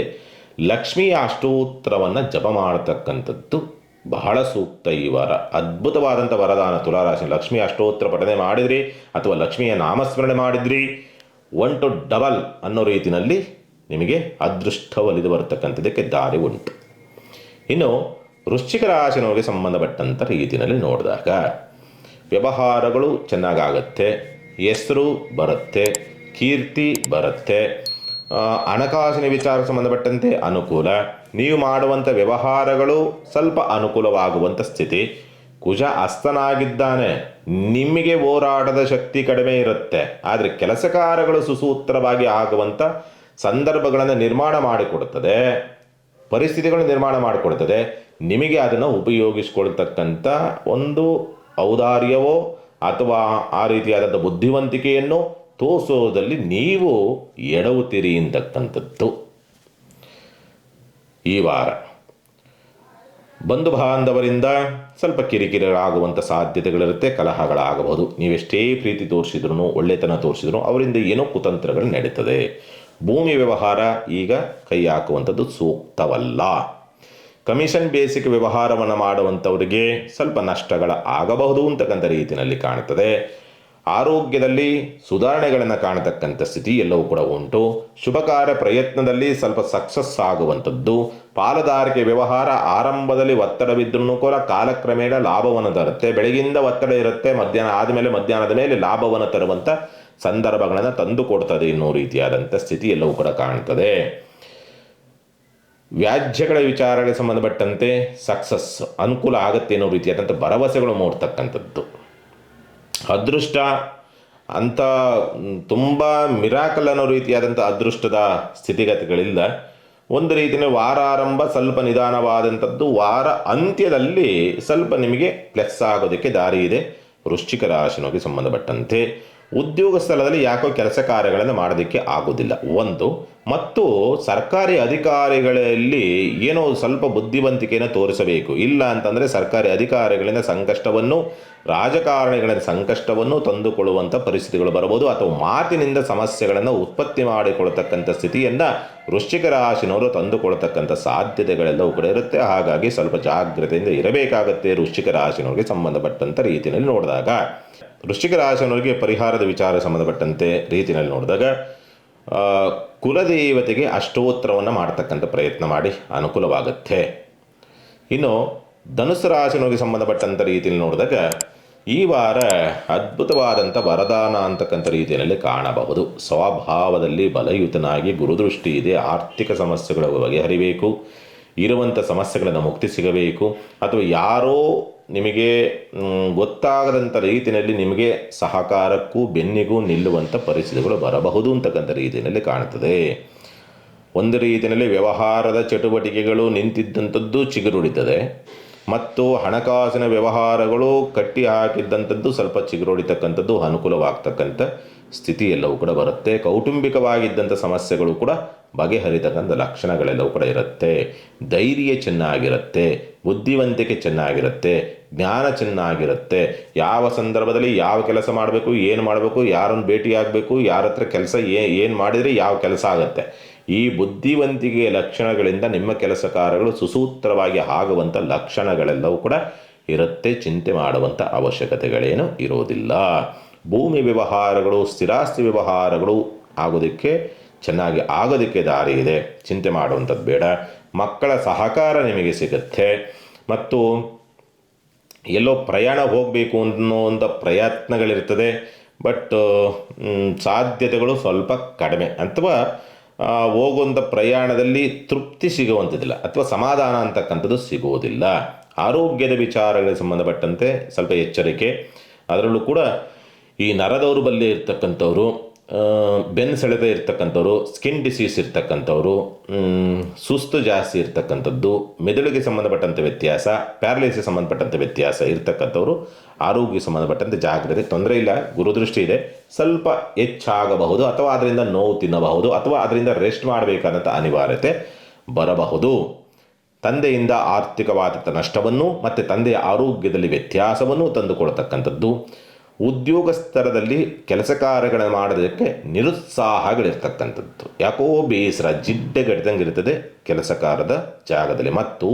ಲಕ್ಷ್ಮೀ ಅಷ್ಟೋತ್ತರವನ್ನು ಜಪ ಮಾಡತಕ್ಕಂಥದ್ದು ಬಹಳ ಸೂಕ್ತ. ಈ ವಾರ ಅದ್ಭುತವಾದಂಥ ವರದಾನ. ತುಲಾರಾಶಿ ಲಕ್ಷ್ಮೀ ಅಷ್ಟೋತ್ತರ ಪಠನೆ ಮಾಡಿದ್ರಿ ಅಥವಾ ಲಕ್ಷ್ಮಿಯ ನಾಮಸ್ಮರಣೆ ಮಾಡಿದ್ರಿ, 1 to 2 ಅನ್ನೋ ರೀತಿಯಲ್ಲಿ ನಿಮಗೆ ಅದೃಷ್ಟ ಒಲಿದು ಬರತಕ್ಕಂಥದ್ದಕ್ಕೆ ದಾರಿ ಉಂಟು. ಇನ್ನು ವೃಶ್ಚಿಕ ರಾಶಿನವರಿಗೆ ಸಂಬಂಧಪಟ್ಟಂಥ ರೀತಿಯಲ್ಲಿ ನೋಡಿದಾಗ ವ್ಯವಹಾರಗಳು ಚೆನ್ನಾಗಾಗತ್ತೆ, ಹೆಸರು ಬರುತ್ತೆ, ಕೀರ್ತಿ ಬರುತ್ತೆ, ಹಣಕಾಸಿನ ವಿಚಾರ ಸಂಬಂಧಪಟ್ಟಂತೆ ಅನುಕೂಲ, ನೀವು ಮಾಡುವಂಥ ವ್ಯವಹಾರಗಳು ಸ್ವಲ್ಪ ಅನುಕೂಲವಾಗುವಂಥ ಸ್ಥಿತಿ. ಕುಜ ಅಸ್ತನಾಗಿದ್ದಾನೆ, ನಿಮಗೆ ಹೋರಾಟದ ಶಕ್ತಿ ಕಡಿಮೆ ಇರುತ್ತೆ, ಆದರೆ ಕೆಲಸ ಕಾರ್ಯಗಳು ಸುಸೂತ್ರವಾಗಿ ಆಗುವಂಥ ಸಂದರ್ಭಗಳನ್ನು ನಿರ್ಮಾಣ ಮಾಡಿಕೊಡುತ್ತದೆ, ಪರಿಸ್ಥಿತಿಗಳು ನಿರ್ಮಾಣ ಮಾಡಿಕೊಡ್ತದೆ. ನಿಮಗೆ ಅದನ್ನು ಉಪಯೋಗಿಸ್ಕೊಳ್ತಕ್ಕಂಥ ಒಂದು ಔದಾರ್ಯವೋ ಅಥವಾ ಆ ರೀತಿಯಾದಂಥ ಬುದ್ಧಿವಂತಿಕೆಯನ್ನು ತೋರಿಸೋದಲ್ಲಿ ನೀವು ಎಡವುತ್ತೀರಿ ಅಂತಕ್ಕಂಥದ್ದು. ಈ ವಾರ ಬಂಧು ಬಾಂಧವರಿಂದ ಸ್ವಲ್ಪ ಕಿರಿಕಿರಿಗಳಾಗುವಂಥ ಸಾಧ್ಯತೆಗಳಿರುತ್ತೆ, ಕಲಹಗಳಾಗಬಹುದು. ನೀವೆಷ್ಟೇ ಪ್ರೀತಿ ತೋರಿಸಿದ್ರು, ಒಳ್ಳೆತನ ತೋರಿಸಿದ್ರು ಅವರಿಂದ ಏನೋ ಕುತಂತ್ರಗಳು ನಡೀತದೆ. ಭೂಮಿ ವ್ಯವಹಾರ ಈಗ ಕೈ ಹಾಕುವಂಥದ್ದು ಸೂಕ್ತವಲ್ಲ. ಕಮಿಷನ್ ಬೇಸಿಕ್ ವ್ಯವಹಾರವನ್ನು ಮಾಡುವಂಥವರಿಗೆ ಸ್ವಲ್ಪ ನಷ್ಟಗಳ ಆಗಬಹುದು ಅಂತಕ್ಕಂಥ ರೀತಿಯಲ್ಲಿ ಕಾಣ್ತದೆ. ಆರೋಗ್ಯದಲ್ಲಿ ಸುಧಾರಣೆಗಳನ್ನು ಕಾಣತಕ್ಕಂಥ ಸ್ಥಿತಿ ಎಲ್ಲವೂ ಕೂಡ ಉಂಟು. ಶುಭ ಕಾರ್ಯ ಪ್ರಯತ್ನದಲ್ಲಿ ಸ್ವಲ್ಪ ಸಕ್ಸಸ್ ಆಗುವಂಥದ್ದು. ಪಾಲುದಾರಿಕೆ ವ್ಯವಹಾರ ಆರಂಭದಲ್ಲಿ ಒತ್ತಡವಿದ್ರೂ ಕೂಡ ಕಾಲಕ್ರಮೇಣ ಲಾಭವನ್ನು ತರುತ್ತೆ. ಬೆಳಗಿಂದ ಒತ್ತಡ ಇರುತ್ತೆ, ಮಧ್ಯಾಹ್ನದ ಮೇಲೆ ಲಾಭವನ್ನು ತರುವಂಥ ಸಂದರ್ಭಗಳನ್ನು ತಂದು ಕೊಡ್ತದೆ ಎನ್ನುವ ರೀತಿಯಾದಂಥ ಸ್ಥಿತಿ ಎಲ್ಲವೂ ಕೂಡ ಕಾಣ್ತದೆ. ವ್ಯಾಜ್ಯಗಳ ವಿಚಾರಗಳಿಗೆ ಸಂಬಂಧಪಟ್ಟಂತೆ ಸಕ್ಸಸ್ ಅನುಕೂಲ ಆಗುತ್ತೆ ಅನ್ನೋ ರೀತಿಯಾದಂಥ ಭರವಸೆಗಳು ಮೂಡ್ತಕ್ಕಂಥದ್ದು. ಅದೃಷ್ಟ ಅಂತ ತುಂಬ ಮಿರಾಕಲ್ ಅನ್ನೋ ರೀತಿಯಾದಂಥ ಅದೃಷ್ಟದ ಸ್ಥಿತಿಗತಿಗಳಿಲ್ಲ. ಒಂದು ರೀತಿಯಲ್ಲಿ ವಾರ ಆರಂಭ ಸ್ವಲ್ಪ ನಿಧಾನವಾದಂಥದ್ದು, ವಾರ ಅಂತ್ಯದಲ್ಲಿ ಸ್ವಲ್ಪ ನಿಮಗೆ ಪ್ಲಸ್ ಆಗೋದಕ್ಕೆ ದಾರಿ ಇದೆ. ವೃಶ್ಚಿಕ ರಾಶಿನೋಗಿ ಸಂಬಂಧಪಟ್ಟಂತೆ ಉದ್ಯೋಗ ಸ್ಥಳದಲ್ಲಿ ಯಾಕೋ ಕೆಲಸ ಕಾರ್ಯಗಳನ್ನು ಮಾಡೋದಕ್ಕೆ ಆಗೋದಿಲ್ಲ ಒಂದು. ಮತ್ತು ಸರ್ಕಾರಿ ಅಧಿಕಾರಿಗಳಲ್ಲಿ ಏನೋ ಸ್ವಲ್ಪ ಬುದ್ಧಿವಂತಿಕೆಯನ್ನು ತೋರಿಸಬೇಕು. ಇಲ್ಲ ಅಂತಂದರೆ ಸರ್ಕಾರಿ ಅಧಿಕಾರಿಗಳಿಂದ ಸಂಕಷ್ಟವನ್ನು, ರಾಜಕಾರಣಿಗಳಿಂದ ಸಂಕಷ್ಟವನ್ನು ತಂದುಕೊಳ್ಳುವಂಥ ಪರಿಸ್ಥಿತಿಗಳು ಬರಬಹುದು, ಅಥವಾ ಮಾತಿನಿಂದ ಸಮಸ್ಯೆಗಳನ್ನು ಉತ್ಪತ್ತಿ ಮಾಡಿಕೊಳ್ತಕ್ಕಂಥ ಸ್ಥಿತಿಯನ್ನು ವೃಶ್ಚಿಕ ರಾಶಿನವರು ತಂದುಕೊಳ್ತಕ್ಕಂಥ ಸಾಧ್ಯತೆಗಳೆಲ್ಲವೂ ಕೂಡ ಇರುತ್ತೆ. ಹಾಗಾಗಿ ಸ್ವಲ್ಪ ಜಾಗ್ರತೆಯಿಂದ ಇರಬೇಕಾಗತ್ತೆ ವೃಶ್ಚಿಕ ರಾಶಿನವರಿಗೆ ಸಂಬಂಧಪಟ್ಟಂಥ ರೀತಿಯಲ್ಲಿ ನೋಡಿದಾಗ. ವೃಶ್ಚಿಕ ರಾಶಿಯವರಿಗೆ ಪರಿಹಾರದ ವಿಚಾರ ಸಂಬಂಧಪಟ್ಟಂತೆ ರೀತಿಯಲ್ಲಿ ನೋಡಿದಾಗ ಕುಲದೇವತೆಗೆ ಅಷ್ಟೋತ್ತರವನ್ನು ಮಾಡ್ತಕ್ಕಂಥ ಪ್ರಯತ್ನ ಮಾಡಿ ಅನುಕೂಲವಾಗುತ್ತೆ. ಇನ್ನು ಧನುಸ್ಸು ರಾಶಿಯವರಿಗೆ ಸಂಬಂಧಪಟ್ಟಂಥ ರೀತಿಯಲ್ಲಿ ನೋಡಿದಾಗ ಈ ವಾರ ಅದ್ಭುತವಾದಂಥ ವರದಾನ ಅಂತಕ್ಕಂಥ ರೀತಿಯಲ್ಲಿ ಕಾಣಬಹುದು. ಸ್ವಭಾವದಲ್ಲಿ ಬಲಯುತನಾಗಿ ಗುರುದೃಷ್ಟಿ ಇದೆ. ಆರ್ಥಿಕ ಸಮಸ್ಯೆಗಳ ಬಗೆಹರಿಬೇಕು, ಇರುವಂಥ ಸಮಸ್ಯೆಗಳನ್ನು ಮುಕ್ತಿ ಸಿಗಬೇಕು, ಅಥವಾ ಯಾರೋ ನಿಮಗೆ ಗೊತ್ತಾಗದಂಥ ರೀತಿಯಲ್ಲಿ ನಿಮಗೆ ಸಹಕಾರಕ್ಕೂ ಬೆನ್ನಿಗೂ ನಿಲ್ಲುವಂಥ ಪರಿಸ್ಥಿತಿಗಳು ಬರಬಹುದು ಅಂತಕ್ಕಂಥ ರೀತಿಯಲ್ಲಿ ಕಾಣುತ್ತದೆ. ಒಂದು ರೀತಿಯಲ್ಲಿ ವ್ಯವಹಾರದ ಚಟುವಟಿಕೆಗಳು ನಿಂತಿದ್ದಂಥದ್ದು ಚಿಗುರುಡಿತದೆ, ಮತ್ತು ಹಣಕಾಸಿನ ವ್ಯವಹಾರಗಳು ಕಟ್ಟಿ ಹಾಕಿದ್ದಂಥದ್ದು ಸ್ವಲ್ಪ ಚಿಗುರೊಡಿತಕ್ಕಂಥದ್ದು ಅನುಕೂಲವಾಗ್ತಕ್ಕಂಥ ಸ್ಥಿತಿ ಎಲ್ಲವೂ ಕೂಡ ಬರುತ್ತೆ. ಕೌಟುಂಬಿಕವಾಗಿದ್ದಂಥ ಸಮಸ್ಯೆಗಳು ಕೂಡ ಬಗೆಹರಿತಕ್ಕಂಥ ಲಕ್ಷಣಗಳೆಲ್ಲವೂ ಕೂಡ ಇರುತ್ತೆ. ಧೈರ್ಯ ಚೆನ್ನಾಗಿರುತ್ತೆ, ಬುದ್ಧಿವಂತಿಕೆ ಚೆನ್ನಾಗಿರುತ್ತೆ, ಜ್ಞಾನ ಚೆನ್ನಾಗಿರುತ್ತೆ. ಯಾವ ಸಂದರ್ಭದಲ್ಲಿ ಯಾವ ಕೆಲಸ ಮಾಡಬೇಕು, ಏನು ಮಾಡಬೇಕು, ಯಾರನ್ನು ಭೇಟಿಯಾಗಬೇಕು, ಯಾರ ಹತ್ರ ಕೆಲಸ ಏನು ಮಾಡಿದರೆ ಯಾವ ಕೆಲಸ ಆಗುತ್ತೆ, ಈ ಬುದ್ಧಿವಂತಿಕೆಯ ಲಕ್ಷಣಗಳಿಂದ ನಿಮ್ಮ ಕೆಲಸ ಕಾರ್ಯಗಳು ಸುಸೂತ್ರವಾಗಿ ಆಗುವಂಥ ಲಕ್ಷಣಗಳೆಲ್ಲವೂ ಕೂಡ ಇರುತ್ತೆ. ಚಿಂತೆ ಮಾಡುವಂಥ ಅವಶ್ಯಕತೆಗಳೇನು ಇರೋದಿಲ್ಲ. ಭೂಮಿ ವ್ಯವಹಾರಗಳು, ಸ್ಥಿರಾಸ್ತಿ ವ್ಯವಹಾರಗಳು ಚೆನ್ನಾಗಿ ಆಗೋದಕ್ಕೆ ದಾರಿ ಇದೆ. ಚಿಂತೆ ಮಾಡುವಂಥದ್ದು ಬೇಡ. ಮಕ್ಕಳ ಸಹಕಾರ ನಿಮಗೆ ಸಿಗುತ್ತೆ. ಮತ್ತು ಎಲ್ಲೋ ಪ್ರಯಾಣ ಹೋಗಬೇಕು ಅನ್ನೋ ಒಂದು ಪ್ರಯತ್ನಗಳಿರ್ತದೆ, ಬಟ್ ಸಾಧ್ಯತೆಗಳು ಸ್ವಲ್ಪ ಕಡಿಮೆ, ಅಥವಾ ಹೋಗುವಂಥ ಪ್ರಯಾಣದಲ್ಲಿ ತೃಪ್ತಿ ಸಿಗುವಂಥದ್ದಿಲ್ಲ, ಅಥವಾ ಸಮಾಧಾನ ಅಂತಕ್ಕಂಥದ್ದು ಸಿಗುವುದಿಲ್ಲ. ಆರೋಗ್ಯದ ವಿಚಾರಗಳಿಗೆ ಸಂಬಂಧಪಟ್ಟಂತೆ ಸ್ವಲ್ಪ ಎಚ್ಚರಿಕೆ. ಅದರಲ್ಲೂ ಕೂಡ ಈ ನರದೌರ್ಬಲ್ಯ ಇರ್ತಕ್ಕಂಥವ್ರು, ಬೆನ್ನು ಸೆಳೆತ ಇರ್ತಕ್ಕಂಥವ್ರು, ಸ್ಕಿನ್ ಡಿಸೀಸ್ ಇರ್ತಕ್ಕಂಥವ್ರು, ಸುಸ್ತು ಜಾಸ್ತಿ ಇರ್ತಕ್ಕಂಥದ್ದು, ಮೆದುಳಿಗೆ ಸಂಬಂಧಪಟ್ಟಂಥ ವ್ಯತ್ಯಾಸ, ಪ್ಯಾರಲೈಸಿಸ್ ಸಂಬಂಧಪಟ್ಟಂಥ ವ್ಯತ್ಯಾಸ ಇರ್ತಕ್ಕಂಥವ್ರು ಆರೋಗ್ಯ ಸಂಬಂಧಪಟ್ಟಂತೆ ಜಾಗ್ರತೆ. ತೊಂದರೆ ಇಲ್ಲ, ಗುರುದೃಷ್ಟಿ ಇದೆ, ಸ್ವಲ್ಪ ಹೆಚ್ಚಾಗಬಹುದು, ಅಥವಾ ಅದರಿಂದ ನೋವು ತಿನ್ನಬಹುದು, ಅಥವಾ ಅದರಿಂದ ರೆಸ್ಟ್ ಮಾಡಬೇಕಾದಂಥ ಅನಿವಾರ್ಯತೆ ಬರಬಹುದು. ತಂದೆಯಿಂದ ಆರ್ಥಿಕವಾದಂಥ ನಷ್ಟವನ್ನು ಮತ್ತು ತಂದೆಯ ಆರೋಗ್ಯದಲ್ಲಿ ವ್ಯತ್ಯಾಸವನ್ನು ತಂದುಕೊಳ್ತಕ್ಕಂಥದ್ದು. ಉದ್ಯೋಗ ಸ್ತರದಲ್ಲಿ ಕೆಲಸ ಕಾರ್ಯಗಳನ್ನು ಮಾಡೋದಕ್ಕೆ ನಿರುತ್ಸಾಹಗಳಿರ್ತಕ್ಕಂಥದ್ದು, ಯಾಕೋ ಬೇಸರ, ಜಿಡ್ಡೆಗಟ್ಟಿದಂಗೆ ಇರ್ತದೆ ಕೆಲಸಕಾರದ ಜಾಗದಲ್ಲಿ. ಮತ್ತು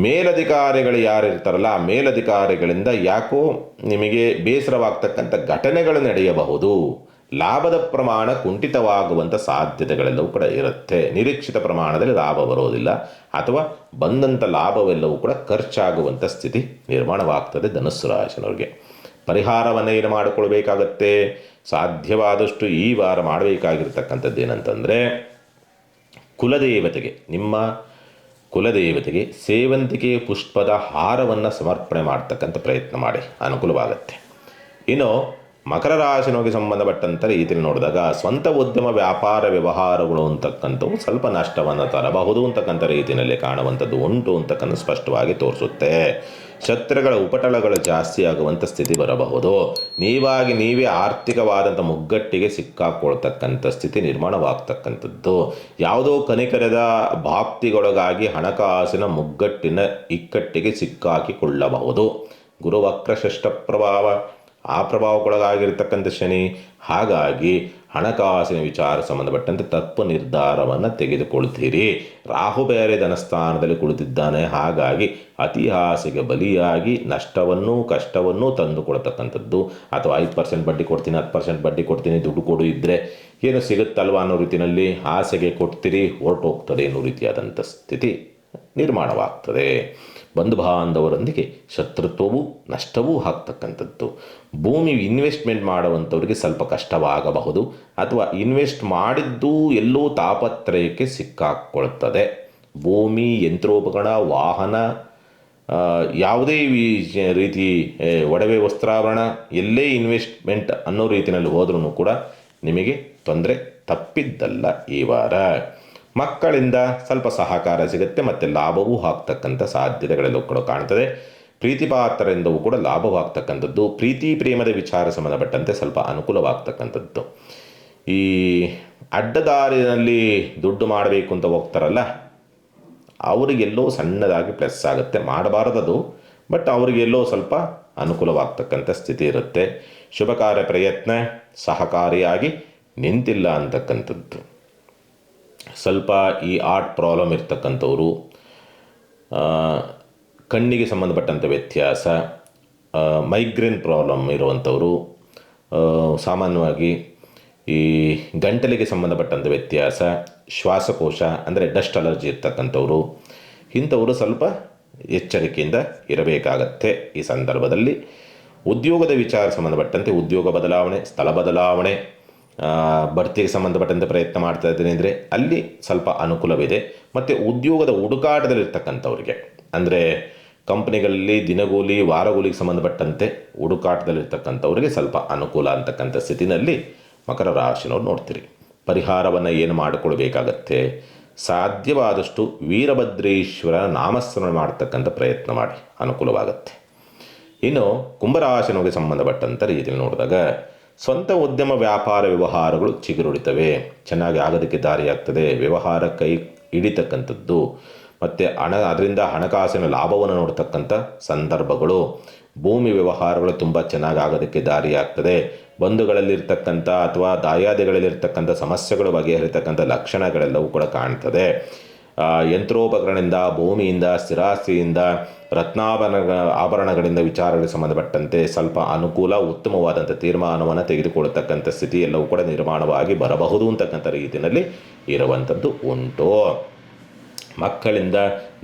ಮೇಲಧಿಕಾರಿಗಳು ಯಾರು ಇರ್ತಾರಲ್ಲ, ಆ ಮೇಲಧಿಕಾರಿಗಳಿಂದ ಯಾಕೋ ನಿಮಗೆ ಬೇಸರವಾಗ್ತಕ್ಕಂಥ ಘಟನೆಗಳು ನಡೆಯಬಹುದು. ಲಾಭದ ಪ್ರಮಾಣ ಕುಂಠಿತವಾಗುವಂಥ ಸಾಧ್ಯತೆಗಳೆಲ್ಲವೂ ಕೂಡ ಇರುತ್ತೆ. ನಿರೀಕ್ಷಿತ ಪ್ರಮಾಣದಲ್ಲಿ ಲಾಭ ಬರೋದಿಲ್ಲ, ಅಥವಾ ಬಂದಂಥ ಲಾಭವೆಲ್ಲವೂ ಕೂಡ ಖರ್ಚಾಗುವಂಥ ಸ್ಥಿತಿ ನಿರ್ಮಾಣವಾಗ್ತದೆ ಧನುಸ್ಸು ರಾಶಿನವ್ರಿಗೆ. ಪರಿಹಾರವನ್ನು ಏನು ಮಾಡಿಕೊಳ್ಬೇಕಾಗತ್ತೆ? ಸಾಧ್ಯವಾದಷ್ಟು ಈ ವಾರ ಮಾಡಬೇಕಾಗಿರ್ತಕ್ಕಂಥದ್ದು ಏನಂತಂದರೆ, ನಿಮ್ಮ ಕುಲದೇವತೆಗೆ ಸೇವಂತಿಗೆ ಪುಷ್ಪದ ಹಾರವನ್ನು ಸಮರ್ಪಣೆ ಮಾಡ್ತಕ್ಕಂಥ ಪ್ರಯತ್ನ ಮಾಡಿ, ಅನುಕೂಲವಾಗುತ್ತೆ. ಇನ್ನು ಮಕರ ರಾಶಿನೋಗಿ ಸಂಬಂಧಪಟ್ಟಂಥ ರೀತಿಯಲ್ಲಿ ನೋಡಿದಾಗ ಸ್ವಂತ ಉದ್ಯಮ ವ್ಯಾಪಾರ ವ್ಯವಹಾರಗಳು ಅಂತಕ್ಕಂಥವು ಸ್ವಲ್ಪ ನಷ್ಟವನ್ನು ತರಬಹುದು ಅಂತಕ್ಕಂಥ ರೀತಿಯಲ್ಲಿ ಕಾಣುವಂಥದ್ದು ಉಂಟು ಅಂತಕ್ಕಂಥ ಸ್ಪಷ್ಟವಾಗಿ ತೋರಿಸುತ್ತೆ. ಶತ್ರುಗಳ ಉಪಟಳಗಳು ಜಾಸ್ತಿ ಆಗುವಂಥ ಸ್ಥಿತಿ ಬರಬಹುದು. ನೀವೇ ಆರ್ಥಿಕವಾದಂಥ ಮುಗ್ಗಟ್ಟಿಗೆ ಸಿಕ್ಕಾಕೊಳ್ತಕ್ಕಂಥ ಸ್ಥಿತಿ ನಿರ್ಮಾಣವಾಗ್ತಕ್ಕಂಥದ್ದು. ಯಾವುದೋ ಕನಿಕರದ ಬಾಪ್ತಿಗೊಳಗಾಗಿ ಹಣಕಾಸಿನ ಮುಗ್ಗಟ್ಟಿನ ಇಕ್ಕಟ್ಟಿಗೆ ಸಿಕ್ಕಾಕಿಕೊಳ್ಳಬಹುದು. ಗುರುವಕ್ರ ಷಷ್ಠ ಪ್ರಭಾವ, ಆ ಪ್ರಭಾವಕ್ಕೊಳಗಾಗಿರ್ತಕ್ಕಂಥ ಶನಿ. ಹಾಗಾಗಿ ಹಣಕಾಸಿನ ವಿಚಾರ ಸಂಬಂಧಪಟ್ಟಂತೆ ತಪ್ಪು ನಿರ್ಧಾರವನ್ನು ತೆಗೆದುಕೊಳ್ತೀರಿ. ರಾಹು ಬೇರೆ ಧನಸ್ಥಾನದಲ್ಲಿ ಕುಳಿತಿದ್ದಾನೆ, ಹಾಗಾಗಿ ಅತಿ ಆಸೆಗೆ ಬಲಿಯಾಗಿ ನಷ್ಟವನ್ನು ಕಷ್ಟವನ್ನು ತಂದುಕೊಳ್ತಕ್ಕಂಥದ್ದು, ಅಥವಾ 5% ಬಡ್ಡಿ ಕೊಡ್ತೀನಿ, 10% ಬಡ್ಡಿ ಕೊಡ್ತೀನಿ, ದುಡ್ಡು ಕೊಡು ಇದ್ದರೆ ಏನು ಸಿಗುತ್ತಲ್ವ ಅನ್ನೋ ರೀತಿಯಲ್ಲಿ ಆಸೆಗೆ ಕೊಡ್ತೀರಿ, ಹೊರಟೋಗ್ತದೆ ಅನ್ನೋ ರೀತಿಯಾದಂಥ ಸ್ಥಿತಿ ನಿರ್ಮಾಣವಾಗ್ತದೆ. ಬಂಧು ಬಾಂಧವರೊಂದಿಗೆ ಶತ್ರುತ್ವವೂ ನಷ್ಟವೂ ಆಗ್ತಕ್ಕಂಥದ್ದು. ಭೂಮಿ ಇನ್ವೆಸ್ಟ್ಮೆಂಟ್ ಮಾಡುವಂಥವ್ರಿಗೆ ಸ್ವಲ್ಪ ಕಷ್ಟವಾಗಬಹುದು, ಅಥವಾ ಇನ್ವೆಸ್ಟ್ ಮಾಡಿದ್ದು ಎಲ್ಲೋ ತಾಪತ್ರಯಕ್ಕೆ ಸಿಕ್ಕಾಕ್ಕೊಳ್ತದೆ. ಭೂಮಿ, ಯಂತ್ರೋಪಕರಣ, ವಾಹನ, ಯಾವುದೇ ರೀತಿ ಒಡವೆ ವಸ್ತ್ರಾಭರಣ, ಎಲ್ಲೇ ಇನ್ವೆಸ್ಟ್ಮೆಂಟ್ ಅನ್ನೋ ರೀತಿಯಲ್ಲಿ ಹೋದ್ರೂ ಕೂಡ ನಿಮಗೆ ತೊಂದರೆ ತಪ್ಪಿದ್ದಲ್ಲ ಈ ವಾರ. ಮಕ್ಕಳಿಂದ ಸ್ವಲ್ಪ ಸಹಕಾರ ಸಿಗುತ್ತೆ ಮತ್ತು ಲಾಭವೂ ಆಗ್ತಕ್ಕಂಥ ಸಾಧ್ಯತೆಗಳೆಲ್ಲವೂ ಕೂಡ ಕಾಣ್ತದೆ. ಪ್ರೀತಿಪಾತ್ರರಿಂದವೂ ಕೂಡ ಲಾಭವಾಗ್ತಕ್ಕಂಥದ್ದು. ಪ್ರೀತಿ ಪ್ರೇಮದ ವಿಚಾರ ಸಂಬಂಧಪಟ್ಟಂತೆ ಸ್ವಲ್ಪ ಅನುಕೂಲವಾಗ್ತಕ್ಕಂಥದ್ದು. ಈ ಅಡ್ಡದಾರಿನಲ್ಲಿ ದುಡ್ಡು ಮಾಡಬೇಕು ಅಂತ ಹೋಗ್ತಾರಲ್ಲ, ಅವರಿಗೆಲ್ಲೋ ಸಣ್ಣದಾಗಿ ಪ್ಲಸ್ ಆಗುತ್ತೆ. ಮಾಡಬಾರದದು, ಬಟ್ ಅವರಿಗೆಲ್ಲೋ ಸ್ವಲ್ಪ ಅನುಕೂಲವಾಗ್ತಕ್ಕಂಥ ಸ್ಥಿತಿ ಇರುತ್ತೆ. ಶುಭ ಕಾರ್ಯ ಪ್ರಯತ್ನ ಸಹಕಾರಿಯಾಗಿ ನಿಂತಿಲ್ಲ ಅಂತಕ್ಕಂಥದ್ದು. ಸ್ವಲ್ಪ ಈ ಆರ್ಟ್ ಪ್ರಾಬ್ಲಮ್ ಇರ್ತಕ್ಕಂಥವ್ರು, ಕಣ್ಣಿಗೆ ಸಂಬಂಧಪಟ್ಟಂಥ ವ್ಯತ್ಯಾಸ, ಮೈಗ್ರೇನ್ ಪ್ರಾಬ್ಲಮ್ ಇರುವಂಥವರು, ಸಾಮಾನ್ಯವಾಗಿ ಈ ಗಂಟಲಿಗೆ ಸಂಬಂಧಪಟ್ಟಂಥ ವ್ಯತ್ಯಾಸ, ಶ್ವಾಸಕೋಶ ಅಂದರೆ ಡಸ್ಟ್ ಅಲರ್ಜಿ ಇರ್ತಕ್ಕಂಥವ್ರು, ಇಂಥವರು ಸ್ವಲ್ಪ ಎಚ್ಚರಿಕೆಯಿಂದ ಇರಬೇಕಾಗತ್ತೆ ಈ ಸಂದರ್ಭದಲ್ಲಿ. ಉದ್ಯೋಗದ ವಿಚಾರ ಸಂಬಂಧಪಟ್ಟಂತೆ ಉದ್ಯೋಗ ಬದಲಾವಣೆ, ಸ್ಥಳ ಬದಲಾವಣೆ, ಬಡ್ತಿಗೆ ಸಂಬಂಧಪಟ್ಟಂತೆ ಪ್ರಯತ್ನ ಮಾಡ್ತಾ ಇದ್ದೀನಿ ಅಂದರೆ ಅಲ್ಲಿ ಸ್ವಲ್ಪ ಅನುಕೂಲವಿದೆ. ಮತ್ತು ಉದ್ಯೋಗದ ಹುಡುಕಾಟದಲ್ಲಿರ್ತಕ್ಕಂಥವ್ರಿಗೆ, ಅಂದರೆ ಕಂಪ್ನಿಗಳಲ್ಲಿ ದಿನಗೂಲಿ ವಾರಗೂಲಿಗೆ ಸಂಬಂಧಪಟ್ಟಂತೆ ಹುಡುಕಾಟದಲ್ಲಿರ್ತಕ್ಕಂಥವ್ರಿಗೆ ಸ್ವಲ್ಪ ಅನುಕೂಲ ಅಂತಕ್ಕಂಥ ಸ್ಥಿತಿನಲ್ಲಿ ಮಕರ ರಾಶಿನವ್ರು ನೋಡ್ತೀರಿ. ಪರಿಹಾರವನ್ನು ಏನು ಮಾಡಿಕೊಳ್ಬೇಕಾಗತ್ತೆ, ಸಾಧ್ಯವಾದಷ್ಟು ವೀರಭದ್ರೇಶ್ವರ ನಾಮಸ್ಮರಣೆ ಮಾಡ್ತಕ್ಕಂಥ ಪ್ರಯತ್ನ ಮಾಡಿ, ಅನುಕೂಲವಾಗುತ್ತೆ. ಇನ್ನು ಕುಂಭರಾಶಿನವ್ರಿಗೆ ಸಂಬಂಧಪಟ್ಟಂಥ ರೀತಿಯಲ್ಲಿ ನೋಡಿದಾಗ ಸ್ವಂತ ಉದ್ಯಮ ವ್ಯಾಪಾರ ವ್ಯವಹಾರಗಳು ಚಿಗುರುಳಿತವೆ, ಚೆನ್ನಾಗಿ ಆಗೋದಕ್ಕೆ ದಾರಿಯಾಗ್ತದೆ. ವ್ಯವಹಾರ ಕೈ ಹಿಡಿತಕ್ಕಂಥದ್ದು ಮತ್ತು ಅದರಿಂದ ಹಣಕಾಸಿನ ಲಾಭವನ್ನು ನೋಡ್ತಕ್ಕಂಥ ಸಂದರ್ಭಗಳು. ಭೂಮಿ ವ್ಯವಹಾರಗಳು ತುಂಬ ಚೆನ್ನಾಗಿ ಆಗೋದಕ್ಕೆ ದಾರಿಯಾಗ್ತದೆ. ಬಂಧುಗಳಲ್ಲಿರ್ತಕ್ಕಂಥ ಅಥವಾ ದಾಯಾದಿಗಳಲ್ಲಿರ್ತಕ್ಕಂಥ ಸಮಸ್ಯೆಗಳು ಬಗೆಹರಿತಕ್ಕಂಥ ಲಕ್ಷಣಗಳೆಲ್ಲವೂ ಕೂಡ ಕಾಣ್ತದೆ. ಯಂತ್ರೋಪಕರಣದಿಂದ, ಭೂಮಿಯಿಂದ, ಸ್ಥಿರಾಸ್ತಿಯಿಂದ, ಆಭರಣಗಳಿಂದ ವಿಚಾರಗಳಿಗೆ ಸಂಬಂಧಪಟ್ಟಂತೆ ಸ್ವಲ್ಪ ಅನುಕೂಲ, ಉತ್ತಮವಾದಂಥ ತೀರ್ಮಾನವನ್ನು ತೆಗೆದುಕೊಳ್ಳತಕ್ಕಂಥ ಸ್ಥಿತಿ ಎಲ್ಲವೂ ಕೂಡ ನಿರ್ಮಾಣವಾಗಿ ಬರಬಹುದು ಅಂತಕ್ಕಂಥ ರೀತಿಯಲ್ಲಿ ಇರುವಂಥದ್ದು ಉಂಟು. ಮಕ್ಕಳಿಂದ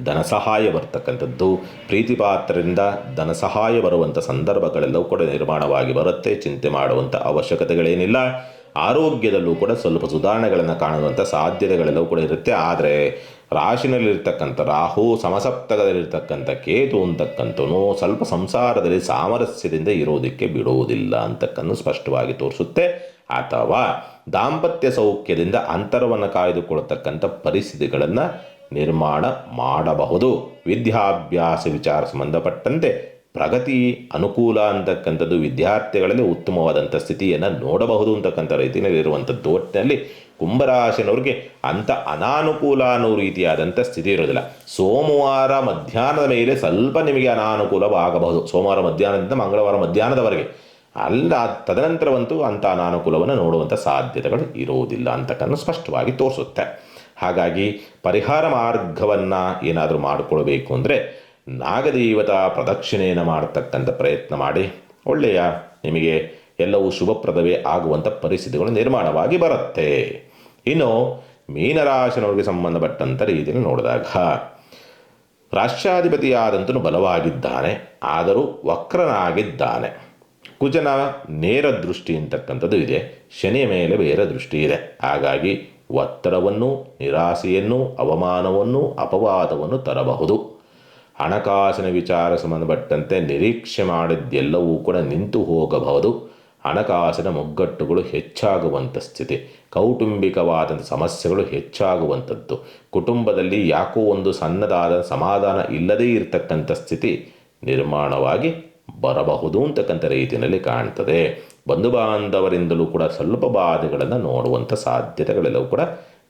ಧನ ಸಹಾಯ ಬರ್ತಕ್ಕಂಥದ್ದು, ಪ್ರೀತಿಪಾತ್ರರಿಂದ ಧನ ಸಹಾಯ ಬರುವಂಥ ಸಂದರ್ಭಗಳೆಲ್ಲವೂ ಕೂಡ ನಿರ್ಮಾಣವಾಗಿ ಬರುತ್ತೆ. ಚಿಂತೆ ಮಾಡುವಂಥ ಅವಶ್ಯಕತೆಗಳೇನಿಲ್ಲ. ಆರೋಗ್ಯದಲ್ಲೂ ಕೂಡ ಸ್ವಲ್ಪ ಸುಧಾರಣೆಗಳನ್ನು ಕಾಣುವಂಥ ಸಾಧ್ಯತೆಗಳೆಲ್ಲವೂ ಕೂಡ ಇರುತ್ತೆ. ಆದರೆ ರಾಶಿನಲ್ಲಿರ್ತಕ್ಕಂಥ ರಾಹು, ಸಮಸಪ್ತಕದಲ್ಲಿರ್ತಕ್ಕಂಥ ಕೇತು ಅಂತಕ್ಕಂಥನು ಸ್ವಲ್ಪ ಸಂಸಾರದಲ್ಲಿ ಸಾಮರಸ್ಯದಿಂದ ಇರೋದಕ್ಕೆ ಬಿಡುವುದಿಲ್ಲ ಅಂತಕ್ಕನ್ನು ಸ್ಪಷ್ಟವಾಗಿ ತೋರಿಸುತ್ತೆ. ಅಥವಾ ದಾಂಪತ್ಯ ಸೌಖ್ಯದಿಂದ ಅಂತರವನ್ನು ಕಾಯ್ದುಕೊಳ್ಳತಕ್ಕಂಥ ಪರಿಸ್ಥಿತಿಗಳನ್ನು ನಿರ್ಮಾಣ ಮಾಡಬಹುದು. ವಿದ್ಯಾಭ್ಯಾಸ ವಿಚಾರ ಸಂಬಂಧಪಟ್ಟಂತೆ ಪ್ರಗತಿ ಅನುಕೂಲ ಅಂತಕ್ಕಂಥದ್ದು ವಿದ್ಯಾರ್ಥಿಗಳಲ್ಲಿ ಉತ್ತಮವಾದಂಥ ಸ್ಥಿತಿಯನ್ನು ನೋಡಬಹುದು ಅಂತಕ್ಕಂಥ ರೀತಿಯಲ್ಲಿ ಇರುವಂಥದ್ದು. ಒಟ್ಟಿನಲ್ಲಿ ಕುಂಭರಾಶಿನವ್ರಿಗೆ ಅಂಥ ಅನಾನುಕೂಲ ಅನ್ನೋ ರೀತಿಯಾದಂಥ ಸ್ಥಿತಿ ಇರೋದಿಲ್ಲ. ಸೋಮವಾರ ಮಧ್ಯಾಹ್ನದ ಮೇಲೆ ಸ್ವಲ್ಪ ನಿಮಗೆ ಅನಾನುಕೂಲವಾಗಬಹುದು, ಸೋಮವಾರ ಮಧ್ಯಾಹ್ನದಿಂದ ಮಂಗಳವಾರ ಮಧ್ಯಾಹ್ನದವರೆಗೆ. ಅಲ್ಲ, ತದನಂತರವಂತೂ ಅಂಥ ಅನಾನುಕೂಲವನ್ನು ನೋಡುವಂಥ ಸಾಧ್ಯತೆಗಳು ಇರುವುದಿಲ್ಲ ಅಂತಕ್ಕನ್ನು ಸ್ಪಷ್ಟವಾಗಿ ತೋರಿಸುತ್ತೆ. ಹಾಗಾಗಿ ಪರಿಹಾರ ಮಾರ್ಗವನ್ನು ಏನಾದರೂ ಮಾಡಿಕೊಳ್ಬೇಕು ಅಂದರೆ ನಾಗದೇವತಾ ಪ್ರದಕ್ಷಿಣೆಯನ್ನು ಮಾಡತಕ್ಕಂಥ ಪ್ರಯತ್ನ ಮಾಡಿ, ಒಳ್ಳೆಯ ನಿಮಗೆ ಎಲ್ಲವೂ ಶುಭಪ್ರದವೇ ಆಗುವಂಥ ಪರಿಸ್ಥಿತಿಗಳು ನಿರ್ಮಾಣವಾಗಿ ಬರುತ್ತೆ. ಇನ್ನು ಮೀನರಾಶಿನವರಿಗೆ ಸಂಬಂಧಪಟ್ಟಂಥ ರೀತಿಯಲ್ಲಿ ನೋಡಿದಾಗ ರಾಷ್ಟ್ರಾಧಿಪತಿಯಾದಂತನು ಬಲವಾಗಿದ್ದಾನೆ, ಆದರೂ ವಕ್ರನಾಗಿದ್ದಾನೆ. ಕುಜನ ನೇರ ದೃಷ್ಟಿ ಅಂತಕ್ಕಂಥದ್ದು ಇದೆ, ಶನಿಯ ಮೇಲೆ ಬೇರೆ ದೃಷ್ಟಿ ಇದೆ. ಹಾಗಾಗಿ ಒತ್ತಡವನ್ನು, ನಿರಾಸೆಯನ್ನು, ಅವಮಾನವನ್ನು, ಅಪವಾದವನ್ನು ತರಬಹುದು. ಹಣಕಾಸಿನ ವಿಚಾರ ಸಂಬಂಧಪಟ್ಟಂತೆ ನಿರೀಕ್ಷೆ ಮಾಡಿದ್ದೆಲ್ಲವೂ ಕೂಡ ನಿಂತು ಹೋಗಬಹುದು. ಹಣಕಾಸಿನ ಮುಗ್ಗಟ್ಟುಗಳು ಹೆಚ್ಚಾಗುವಂಥ ಸ್ಥಿತಿ, ಕೌಟುಂಬಿಕವಾದಂಥ ಸಮಸ್ಯೆಗಳು ಹೆಚ್ಚಾಗುವಂಥದ್ದು, ಕುಟುಂಬದಲ್ಲಿ ಯಾಕೋ ಒಂದು ಸಣ್ಣದಾದ ಸಮಾಧಾನ ಇಲ್ಲದೇ ಇರತಕ್ಕಂಥ ಸ್ಥಿತಿ ನಿರ್ಮಾಣವಾಗಿ ಬರಬಹುದು ಅಂತಕ್ಕಂಥ ರೀತಿಯಲ್ಲಿ ಕಾಣ್ತದೆ. ಬಂಧು ಬಾಂಧವರಿಂದಲೂ ಕೂಡ ಸ್ವಲ್ಪ ಬಾಧೆಗಳನ್ನು ನೋಡುವಂಥ ಸಾಧ್ಯತೆಗಳೆಲ್ಲವೂ ಕೂಡ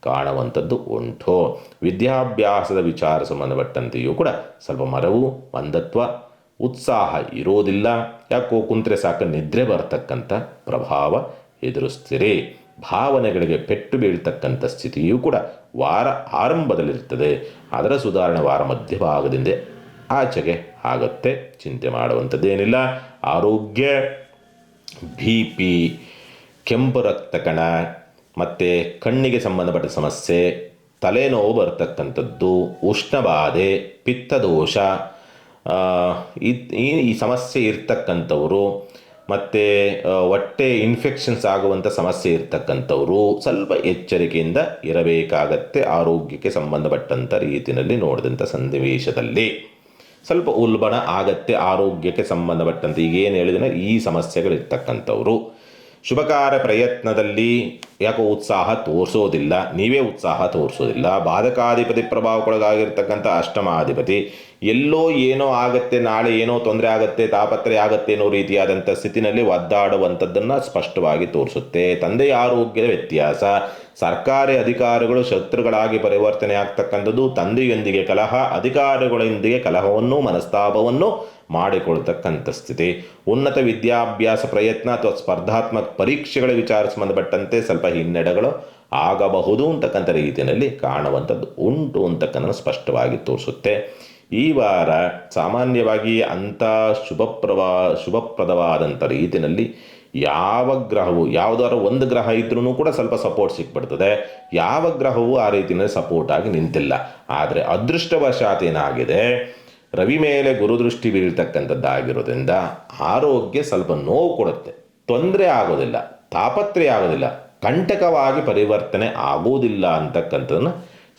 ಕಾಣುವಂಥದ್ದು ಉಂಟು. ವಿದ್ಯಾಭ್ಯಾಸದ ವಿಚಾರ ಸಂಬಂಧಪಟ್ಟಂತೆಯೂ ಕೂಡ ಸ್ವಲ್ಪ ಮರವು, ಮಂದತ್ವ, ಉತ್ಸಾಹ ಇರೋದಿಲ್ಲ. ಯಾಕೋ ಕುಂತ್ರೆ ಸಾಕು ನಿದ್ರೆ ಬರ್ತಕ್ಕಂಥ ಪ್ರಭಾವ ಎದುರಿಸ್ತೀರಿ. ಭಾವನೆಗಳಿಗೆ ಪೆಟ್ಟು ಬೀಳ್ತಕ್ಕಂಥ ಸ್ಥಿತಿಯೂ ಕೂಡ ವಾರ ಆರಂಭದಲ್ಲಿರ್ತದೆ. ಅದರ ಸುಧಾರಣೆ ವಾರ ಮಧ್ಯಭಾಗದಿಂದ ಆಚೆಗೆ ಆಗುತ್ತೆ, ಚಿಂತೆ ಮಾಡುವಂಥದ್ದೇನಿಲ್ಲ. ಆರೋಗ್ಯ, ಬಿ ಪಿ, ಕೆಂಪು ರಕ್ತ ಕಣ, ಮತ್ತು ಕಣ್ಣಿಗೆ ಸಂಬಂಧಪಟ್ಟ ಸಮಸ್ಯೆ, ತಲೆನೋವು ಬರ್ತಕ್ಕಂಥದ್ದು, ಉಷ್ಣಬಾಧೆ, ಪಿತ್ತದೋಷ, ಈ ಸಮಸ್ಯೆ ಇರ್ತಕ್ಕಂಥವರು, ಮತ್ತು ಹೊಟ್ಟೆ ಇನ್ಫೆಕ್ಷನ್ಸ್ ಆಗುವಂಥ ಸಮಸ್ಯೆ ಇರ್ತಕ್ಕಂಥವರು ಸ್ವಲ್ಪ ಎಚ್ಚರಿಕೆಯಿಂದ ಇರಬೇಕಾಗತ್ತೆ. ಆರೋಗ್ಯಕ್ಕೆ ಸಂಬಂಧಪಟ್ಟಂಥ ರೀತಿಯಲ್ಲಿ ನೋಡಿದಂಥ ಸನ್ನಿವೇಶದಲ್ಲಿ ಸ್ವಲ್ಪ ಉಲ್ಬಣ ಆಗತ್ತೆ ಆರೋಗ್ಯಕ್ಕೆ ಸಂಬಂಧಪಟ್ಟಂತೆ. ಈಗೇನು ಹೇಳಿದ್ರೆ ಈ ಸಮಸ್ಯೆಗಳಿರ್ತಕ್ಕಂಥವ್ರು ಶುಭ ಕಾರ್ಯ ಪ್ರಯತ್ನದಲ್ಲಿ ಯಾಕೋ ಉತ್ಸಾಹ ತೋರಿಸೋದಿಲ್ಲ, ನೀವೇ ಉತ್ಸಾಹ ತೋರಿಸೋದಿಲ್ಲ. ಬಾಧಕಾಧಿಪತಿ ಪ್ರಭಾವಕ್ಕೊಳಗಾಗಿರ್ತಕ್ಕಂಥ ಅಷ್ಟಮಾಧಿಪತಿ ಎಲ್ಲೋ ಏನೋ ಆಗತ್ತೆ, ನಾಳೆ ಏನೋ ತೊಂದರೆ ಆಗತ್ತೆ, ತಾಪತ್ರಯ ಆಗತ್ತೆ ಅನ್ನೋ ರೀತಿಯಾದಂಥ ಸ್ಥಿತಿನಲ್ಲಿ ಒದ್ದಾಡುವಂಥದ್ದನ್ನು ಸ್ಪಷ್ಟವಾಗಿ ತೋರಿಸುತ್ತೆ. ತಂದೆಯ ಆರೋಗ್ಯದ ವ್ಯತ್ಯಾಸ, ಸರ್ಕಾರಿ ಅಧಿಕಾರಿಗಳು ಶತ್ರುಗಳಾಗಿ ಪರಿವರ್ತನೆ ಆಗ್ತಕ್ಕಂಥದ್ದು, ತಂದೆಯೊಂದಿಗೆ ಕಲಹ, ಅಧಿಕಾರಿಗಳೊಂದಿಗೆ ಕಲಹವನ್ನು ಮನಸ್ತಾಪವನ್ನು ಮಾಡಿಕೊಳ್ತಕ್ಕಂಥ ಸ್ಥಿತಿ. ಉನ್ನತ ವಿದ್ಯಾಭ್ಯಾಸ ಪ್ರಯತ್ನ ಅಥವಾ ಸ್ಪರ್ಧಾತ್ಮಕ ಪರೀಕ್ಷೆಗಳ ವಿಚಾರ ಸಂಬಂಧಪಟ್ಟಂತೆ ಸ್ವಲ್ಪ ಹಿನ್ನಡೆಗಳು ಆಗಬಹುದು ಅಂತಕ್ಕಂಥ ರೀತಿಯಲ್ಲಿ ಕಾಣುವಂಥದ್ದು ಉಂಟು ಅಂತಕ್ಕಂಥ ಸ್ಪಷ್ಟವಾಗಿ ತೋರಿಸುತ್ತೆ. ಈ ವಾರ ಸಾಮಾನ್ಯವಾಗಿ ಅಂಥ ಶುಭಪ್ರದವಾದಂಥ ರೀತಿಯಲ್ಲಿ ಯಾವ ಗ್ರಹವು ಯಾವುದಾದ್ರು ಒಂದು ಗ್ರಹ ಇದ್ರೂ ಕೂಡ ಸ್ವಲ್ಪ ಸಪೋರ್ಟ್ ಸಿಕ್ಬಿಡ್ತದೆ. ಯಾವ ಗ್ರಹವೂ ಆ ರೀತಿಯಲ್ಲಿ ಸಪೋರ್ಟ್ ಆಗಿ ನಿಂತಿಲ್ಲ. ಆದರೆ ಅದೃಷ್ಟವಶಾತ್ ಏನಾಗಿದೆ, ರವಿ ಮೇಲೆ ಗುರುದೃಷ್ಟಿ ಬೀಳ್ತಕ್ಕಂಥದ್ದಾಗಿರೋದ್ರಿಂದ ಆರೋಗ್ಯ ಸ್ವಲ್ಪ ನೋವು ಕೊಡುತ್ತೆ, ತೊಂದರೆ ಆಗೋದಿಲ್ಲ, ತಾಪತ್ರಯ ಆಗೋದಿಲ್ಲ, ಕಂಟಕವಾಗಿ ಪರಿವರ್ತನೆ ಆಗೋದಿಲ್ಲ ಅಂತಕ್ಕಂಥದ್ದನ್ನು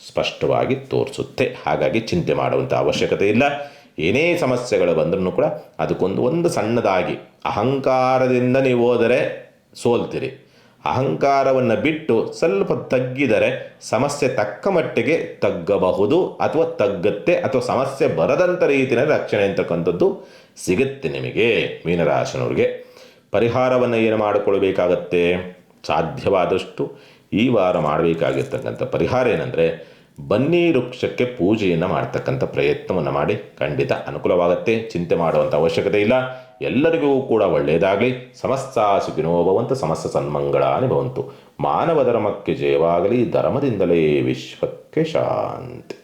ಸ್ಪಷ್ಟವಾಗಿ ತೋರಿಸುತ್ತೆ. ಹಾಗಾಗಿ ಚಿಂತೆ ಮಾಡುವಂಥ ಅವಶ್ಯಕತೆ ಇಲ್ಲ. ಏನೇ ಸಮಸ್ಯೆಗಳು ಬಂದ್ರೂ ಕೂಡ ಅದಕ್ಕೊಂದು ಸಣ್ಣದಾಗಿ ಅಹಂಕಾರದಿಂದ ನೀವು ಹೋದರೆ ಸೋಲ್ತೀರಿ. ಅಹಂಕಾರವನ್ನು ಬಿಟ್ಟು ಸ್ವಲ್ಪ ತಗ್ಗಿದರೆ ಸಮಸ್ಯೆ ತಕ್ಕ ಮಟ್ಟಿಗೆ ತಗ್ಗಬಹುದು, ಅಥವಾ ತಗ್ಗುತ್ತೆ, ಅಥವಾ ಸಮಸ್ಯೆ ಬರದಂಥ ರೀತಿಯಲ್ಲಿ ರಕ್ಷಣೆ ಅಂತಕ್ಕಂಥದ್ದು ಸಿಗುತ್ತೆ ನಿಮಗೆ. ಮೀನರಾಶಿನವ್ರಿಗೆ ಪರಿಹಾರವನ್ನು ಏನು ಮಾಡಿಕೊಳ್ಬೇಕಾಗತ್ತೆ, ಸಾಧ್ಯವಾದಷ್ಟು ಈ ವಾರ ಮಾಡಬೇಕಾಗಿರ್ತಕ್ಕಂಥ ಪರಿಹಾರ ಏನಂದರೆ, ಬನ್ನಿ ವೃಕ್ಷಕ್ಕೆ ಪೂಜೆಯನ್ನು ಮಾಡ್ತಕ್ಕಂಥ ಪ್ರಯತ್ನವನ್ನು ಮಾಡಿ, ಖಂಡಿತ ಅನುಕೂಲವಾಗುತ್ತೆ. ಚಿಂತೆ ಮಾಡುವಂಥ ಅವಶ್ಯಕತೆ ಇಲ್ಲ. ಎಲ್ಲರಿಗೂ ಕೂಡ ಒಳ್ಳೆಯದಾಗಲಿ. ಸಮಸ್ತ ಸುಖಿನೋ ಭವಂತು, ಸಮಸ್ತ ಸನ್ಮಂಗಳಾನಿ ಭವಂತು. ಮಾನವ ಧರ್ಮಕ್ಕೆ ಜಯವಾಗಲಿ. ಧರ್ಮದಿಂದಲೇ ವಿಶ್ವಕ್ಕೆ ಶಾಂತಿ.